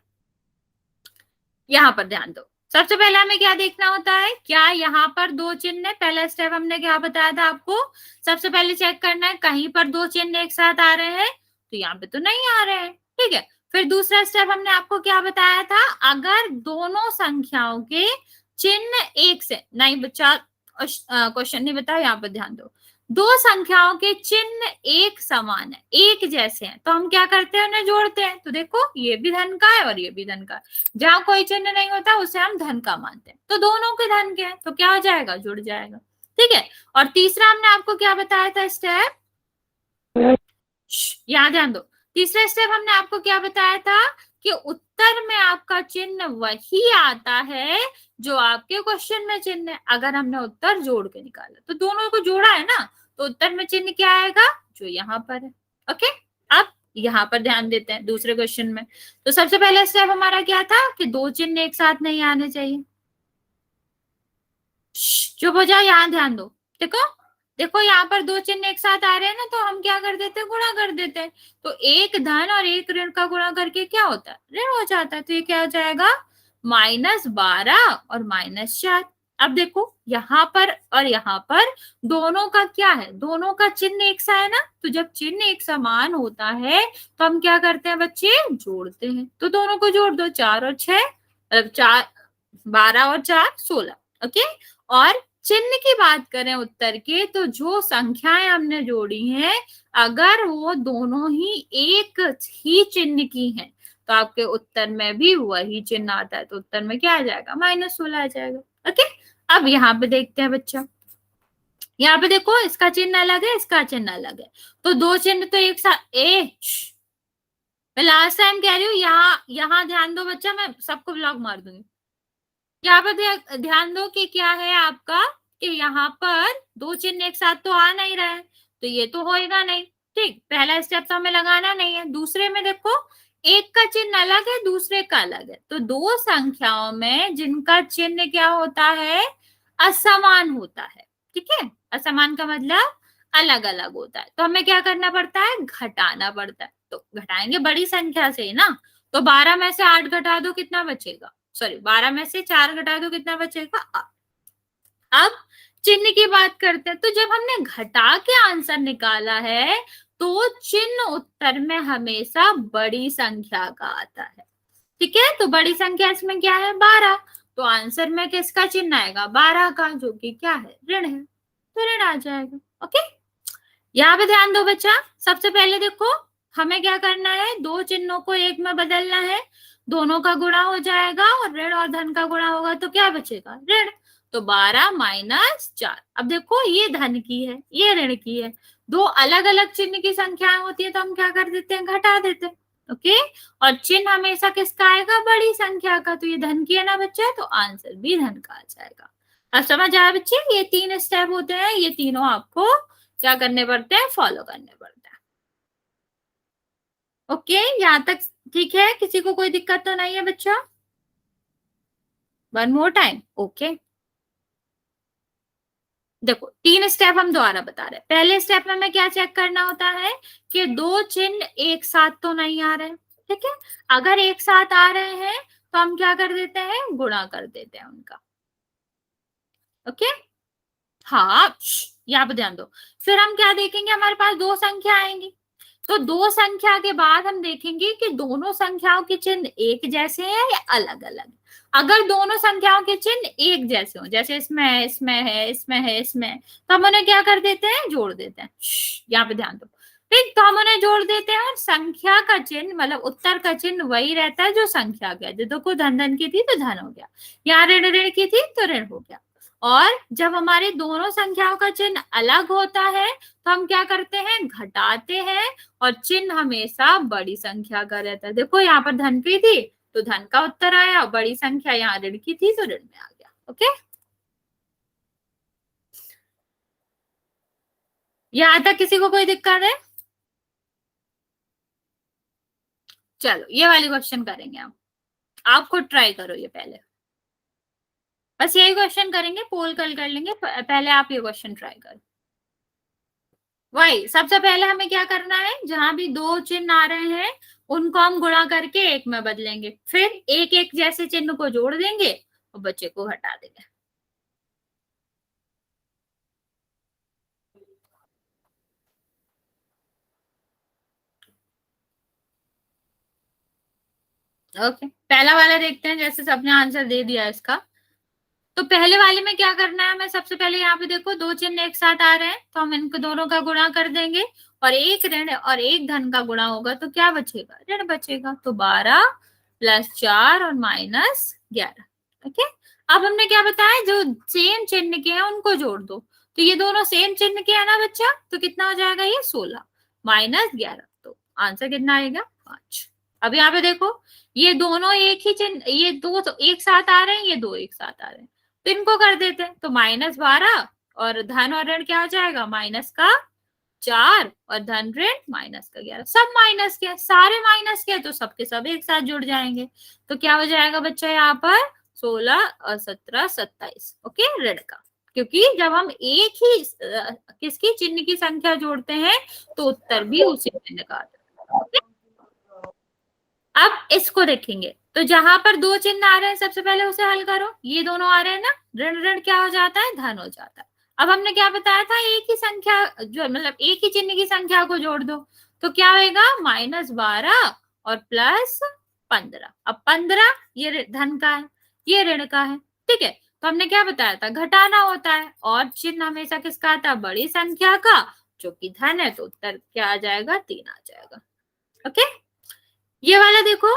यहाँ पर ध्यान दो, सबसे पहले हमें क्या देखना होता है, क्या यहाँ पर दो चिन्ह है। पहला स्टेप हमने क्या बताया था आपको, सबसे पहले चेक करना है कहीं पर दो चिन्ह एक साथ आ रहे हैं, तो यहाँ पे तो नहीं आ रहे हैं, ठीक है। फिर दूसरा स्टेप हमने आपको क्या बताया था, अगर दोनों संख्याओं के चिन्ह एक से, नहीं बच्चा क्वेश्चन नहीं बताया, यहाँ पर ध्यान दो, दो संख्याओं के चिन्ह एक समान है, एक जैसे हैं, तो हम क्या करते हैं, उन्हें जोड़ते हैं। तो देखो ये भी धन का है और ये भी धन का है, जहां कोई चिन्ह नहीं होता उसे हम धन का मानते हैं, तो दोनों के धन के हैं, तो क्या हो जाएगा, जुड़ जाएगा, ठीक है। और तीसरा हमने आपको क्या बताया था स्टेप, यहाँ ध्यान दो, तीसरा स्टेप हमने आपको क्या बताया था कि उत्तर में आपका चिन्ह वही आता है जो आपके क्वेश्चन में चिन्ह है। अगर हमने उत्तर जोड़ के निकाला तो दोनों को जोड़ा है ना, तो उत्तर में चिन्ह क्या आएगा, जो यहाँ पर है, ओके। अब यहाँ पर ध्यान देते हैं दूसरे क्वेश्चन में, तो सबसे पहले स्टेप हमारा क्या था कि दो चिन्ह एक साथ नहीं आने चाहिए। चुप हो जाओ, यहाँ ध्यान दो, देखो देखो यहाँ पर दो चिन्ह एक साथ आ रहे हैं ना, तो हम क्या कर देते हैं, गुणा कर देते हैं। तो एक धन और एक ऋण का गुणा करके क्या होता है, ऋण हो जाता है। तो ये क्या हो जाएगा, -12 और -4। अब देखो यहाँ पर और यहाँ पर दोनों का क्या है, दोनों का चिन्ह एक सा है ना, तो जब चिन्ह एक समान होता है तो हम क्या करते हैं बच्चे, जोड़ते हैं। तो दोनों को जोड़ दो, 4 और 6, 12 और 4 16, ओके। और चिन्ह की बात करें उत्तर के, तो जो संख्याएं हमने जोड़ी हैं अगर वो दोनों ही एक ही चिन्ह की हैं तो आपके उत्तर में भी वही चिन्ह आता है, तो उत्तर में क्या आ जाएगा, -16 आ जाएगा, ओके। अब यहाँ पे देखते हैं बच्चा, यहाँ पे देखो इसका चिन्ह अलग है, इसका चिन्ह अलग है, तो दो चिन्ह तो एक साथ, मैं लास्ट टाइम कह रही हूँ, यहाँ ध्यान दो बच्चा, मैं सबको ब्लॉक मार दूंगी। यहाँ पर ध्यान दो कि क्या है आपका, कि यहाँ पर दो चिन्ह एक साथ तो आ नहीं रहा है, तो ये तो होएगा नहीं, ठीक। पहला स्टेप तो हमें लगाना नहीं है। दूसरे में देखो एक का चिन्ह अलग है, दूसरे का अलग है, तो दो संख्याओं में जिनका चिन्ह क्या होता है, असमान होता है, ठीक है। असमान का मतलब अलग अलग होता है, तो हमें क्या करना पड़ता है, घटाना पड़ता है। तो घटाएंगे बड़ी संख्या से ना, तो 12 में से 8 घटा दो, कितना बचेगा, सॉरी 12 में से 4 घटा दो, कितना बचेगा। अब चिन्ह की बात करते हैं, तो जब हमने घटा के आंसर निकाला है तो चिन्ह उत्तर में हमेशा बड़ी संख्या का आता है, ठीक है। तो बड़ी संख्या इसमें क्या है, 12, तो आंसर में किसका चिन्ह आएगा, 12 का, जो कि क्या है, ऋण है, तो ऋण आ जाएगा, ओके। यहाँ पे ध्यान दो बच्चा, सबसे पहले देखो हमें क्या करना है, दो चिन्हों को एक में बदलना है, दोनों का गुणा हो जाएगा और ऋण और धन का गुणा होगा, तो क्या बचेगा, ऋण। तो 12 - 4। अब देखो ये धन की है, ये ऋण की है, दो अलग अलग चिन्ह की संख्याएं होती है, तो हम क्या कर देते हैं, घटा देते हैं, ओके। और चिन्ह हमेशा किसका आएगा, बड़ी संख्या का, तो ये धन की है ना बच्चे, तो आंसर भी धन का आ जाएगा। अब समझ आया बच्चे, ये 3 स्टेप होते हैं, ये तीनों आपको क्या करने पड़ते हैं, फॉलो करने पड़ते हैं, ओके। यहाँ तक ठीक है, किसी को कोई दिक्कत तो नहीं है बच्चा, वन मोर टाइम, ओके। देखो 3 स्टेप हम दोबारा बता रहे हैं। पहले स्टेप में हमें क्या चेक करना होता है कि दो चिन्ह एक साथ तो नहीं आ रहे, ठीक है। अगर एक साथ आ रहे हैं तो हम क्या कर देते हैं, गुणा कर देते हैं उनका, ओके। हाँ, यहाँ पे ध्यान दो, फिर हम क्या देखेंगे, हमारे पास दो संख्या आएंगी, तो दो संख्या के बाद हम देखेंगे कि दोनों संख्याओं के चिन्ह एक जैसे हैं या अलग अलग। अगर दोनों संख्याओं के चिन्ह एक जैसे हो, जैसे इसमें है, इसमें है, इसमें है, इसमें है, तो हम उन्हें क्या कर देते हैं, जोड़ देते हैं। यहाँ पे ध्यान दो, ठीक, तो हम उन्हें जोड़ देते हैं और संख्या का चिन्ह मतलब उत्तर का चिन्ह वही रहता है जो संख्या का, जो देखो धन धन की थी तो धन हो गया, यहाँ ऋण ऋण की थी तो ऋण हो गया। और जब हमारी दोनों संख्याओं का चिन्ह अलग होता है तो हम क्या करते हैं, घटाते हैं, और चिन्ह हमेशा बड़ी संख्या का रहता है। देखो यहाँ पर धन की थी तो धन का उत्तर आया, और बड़ी संख्या यहाँ ऋण की थी तो ऋण में आ गया, ओके। यहाँ तक किसी को कोई दिक्कत है? चलो ये वाली क्वेश्चन करेंगे आप खुद ट्राई करो, ये पहले बस यही क्वेश्चन करेंगे, पोल कल कर लेंगे, पहले आप ये क्वेश्चन ट्राई करो। वही सबसे पहले हमें क्या करना है, जहां भी दो चिन्ह आ रहे हैं उनको हम गुणा करके एक में बदलेंगे, फिर एक एक जैसे चिन्ह को जोड़ देंगे और बच्चे को हटा देंगे। ओके, पहला वाला देखते हैं। जैसे सबने आंसर दे दिया इसका, तो पहले वाले में क्या करना है हमें? सबसे पहले यहाँ पे देखो दो चिन्ह एक साथ आ रहे हैं, तो हम इनको दोनों का गुणा कर देंगे, और एक ऋण और एक धन का गुणा होगा तो क्या बचेगा? ऋण बचेगा। तो 12 + 4 और -11। ओके, अब हमने क्या बताया, जो सेम चिन्ह के हैं उनको जोड़ दो। तो ये दोनों सेम चिन्ह के है ना बच्चा, तो कितना हो जाएगा? ये 16 -11, तो आंसर कितना आएगा? 5। अब यहाँ पे देखो, ये दोनों एक ही चिन्ह, ये दो तो एक साथ आ रहे हैं, ये दो एक साथ आ रहे हैं, तो इनको कर देते हैं। तो -12 और धन और ऋण क्या हो जाएगा? -4 और धन ऋण -11। सब माइनस के, सारे माइनस के, तो सबके सब एक साथ जुड़ जाएंगे। तो क्या हो जाएगा बच्चा यहाँ पर? 16 और 17 27। ओके, ऋण का, क्योंकि जब हम एक ही किसकी चिन्ह की संख्या जोड़ते हैं तो उत्तर भी उसी चिन्ह का आता है। ओके, अब इसको देखेंगे, तो जहां पर दो चिन्ह आ रहे हैं सबसे पहले उसे हल करो। ये दोनों आ रहे हैं ना, ऋण ऋण क्या हो जाता है? धन हो जाता है। अब हमने क्या बताया था, एक ही संख्या जो मतलब एक ही चिन्ह की संख्या को जोड़ दो, तो क्या होगा? -12 और +15। अब 15 ये धन का है, ये ऋण का है, ठीक है। तो हमने क्या बताया था, घटाना होता है, और चिन्ह हमेशा किसका आता है? बड़ी संख्या का, जो कि धन है, तो उत्तर क्या आ जाएगा? 3 आ जाएगा। ओके, ये वाला देखो,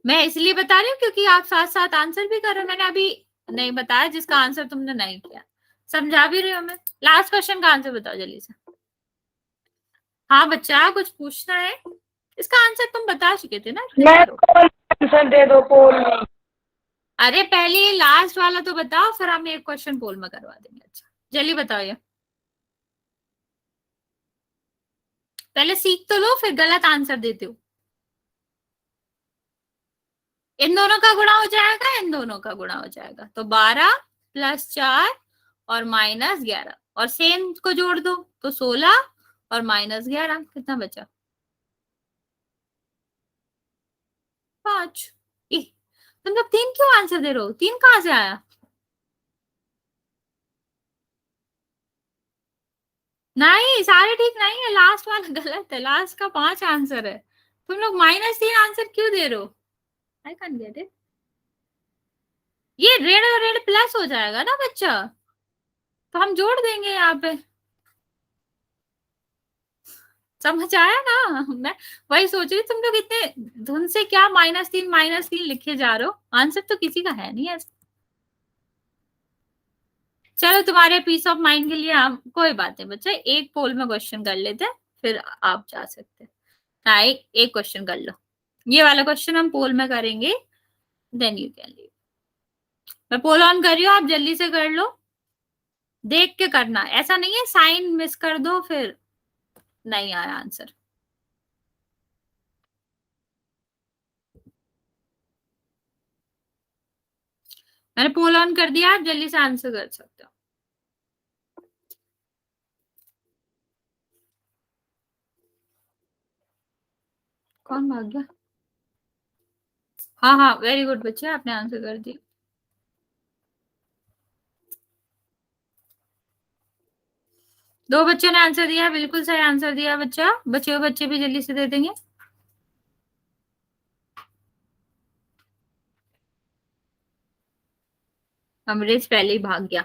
मैं इसलिए बता रही हूँ क्योंकि आप साथ साथ आंसर भी करो। मैंने अभी नहीं बताया जिसका आंसर तुमने नहीं किया, समझा भी रही हूँ मैं। लास्ट क्वेश्चन का आंसर बताओ जल्दी से। हाँ बच्चा, कुछ पूछना है? इसका आंसर तुम बता चुके थे ना। मैं आंसर दे दो पोल में। अरे पहले लास्ट वाला तो बताओ, फिर हम एक क्वेश्चन पोल में करवा देंगे। अच्छा जल्दी बताओ, ये पहले सीख तो लो, फिर गलत आंसर देते हो। इन दोनों का गुणा हो जाएगा, इन दोनों का गुणा हो जाएगा, तो 12 + 4 और -11, और सेम को जोड़ दो तो 16 और -11, कितना बचा? 5। तुम लोग 3 क्यों आंसर दे रहे हो? 3 कहां से आया? नहीं, सारे ठीक नहीं है, लास्ट वाला गलत है, लास्ट का 5 आंसर है। तुम लोग -3 आंसर क्यों दे रहे हो? I can get it. ये ऋण और ऋण प्लस हो जाएगा ना बच्चा, तो हम जोड़ देंगे यहाँ पे। समझ आया ना? मैं वही सोच रही, तुम लोग इतने धुन से क्या -3 लिखे जा रहे हो? आंसर तो किसी का है नहीं ऐसा। चलो तुम्हारे पीस ऑफ माइंड के लिए हम, कोई बात नहीं बच्चा, एक पोल में क्वेश्चन कर लेते हैं, फिर आप जा सकते हैं। हाँ, एक क्वेश्चन कर लो, ये वाला क्वेश्चन हम पोल में करेंगे, देन यू कैन लीव। मैं पोल ऑन कर रही हूँ, आप जल्दी से कर लो, देख के करना, ऐसा नहीं है साइन मिस कर दो फिर नहीं आया आंसर। मैंने पोल ऑन कर दिया, आप जल्दी से आंसर कर सकते हो। कौन भाग गया? हाँ हाँ, वेरी गुड बच्चे, आपने आंसर कर दिया। दो बच्चों ने आंसर दिया, बिल्कुल सही आंसर दिया बच्चा, बचे हुए बच्चे भी जल्दी से दे देंगे। अमरीश पहले ही भाग गया।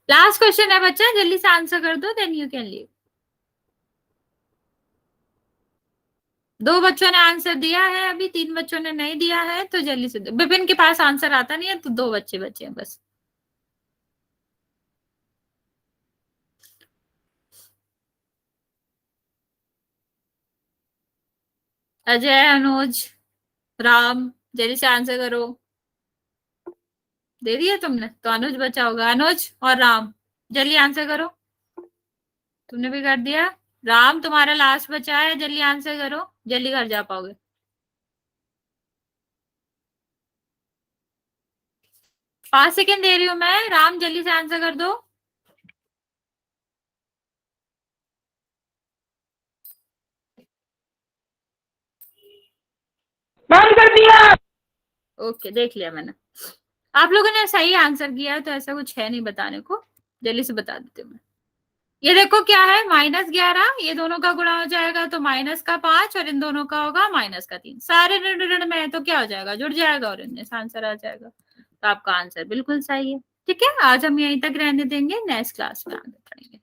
लास्ट क्वेश्चन है बच्चा, जल्दी से आंसर कर दो, देन यू कैन लीव। दो बच्चों ने आंसर दिया है, अभी 3 बच्चों ने नहीं दिया है, तो जल्दी से दो। विपिन के पास आंसर आता नहीं है, तो 2 बच्चे बचे हैं बस। अजय, अनुज, राम, जल्दी से आंसर करो। दे दिया तुमने, तो अनुज बचा होगा, अनुज और राम जल्दी आंसर करो। तुमने भी कर दिया। राम तुम्हारा लास्ट बचा है, जल्दी आंसर करो, जल्दी घर जा पाओगे। 5 सेकेंड दे रही हूँ मैं, राम जल्दी से आंसर कर दो। ओके, देख लिया मैंने। आप लोगों ने सही आंसर किया, तो ऐसा कुछ है नहीं बताने को, जल्दी से बता देती हूँ मैं। ये देखो क्या है, -11, ये दोनों का गुणा हो जाएगा तो -5, और इन दोनों का होगा -3। सारे ऋण ऋण में है तो क्या हो जाएगा, जुड़ जाएगा और इनमें से आंसर आ जाएगा। तो आपका आंसर बिल्कुल सही है। ठीक है, आज हम यहीं तक रहने देंगे, नेक्स्ट क्लास में आगे बढ़ेंगे।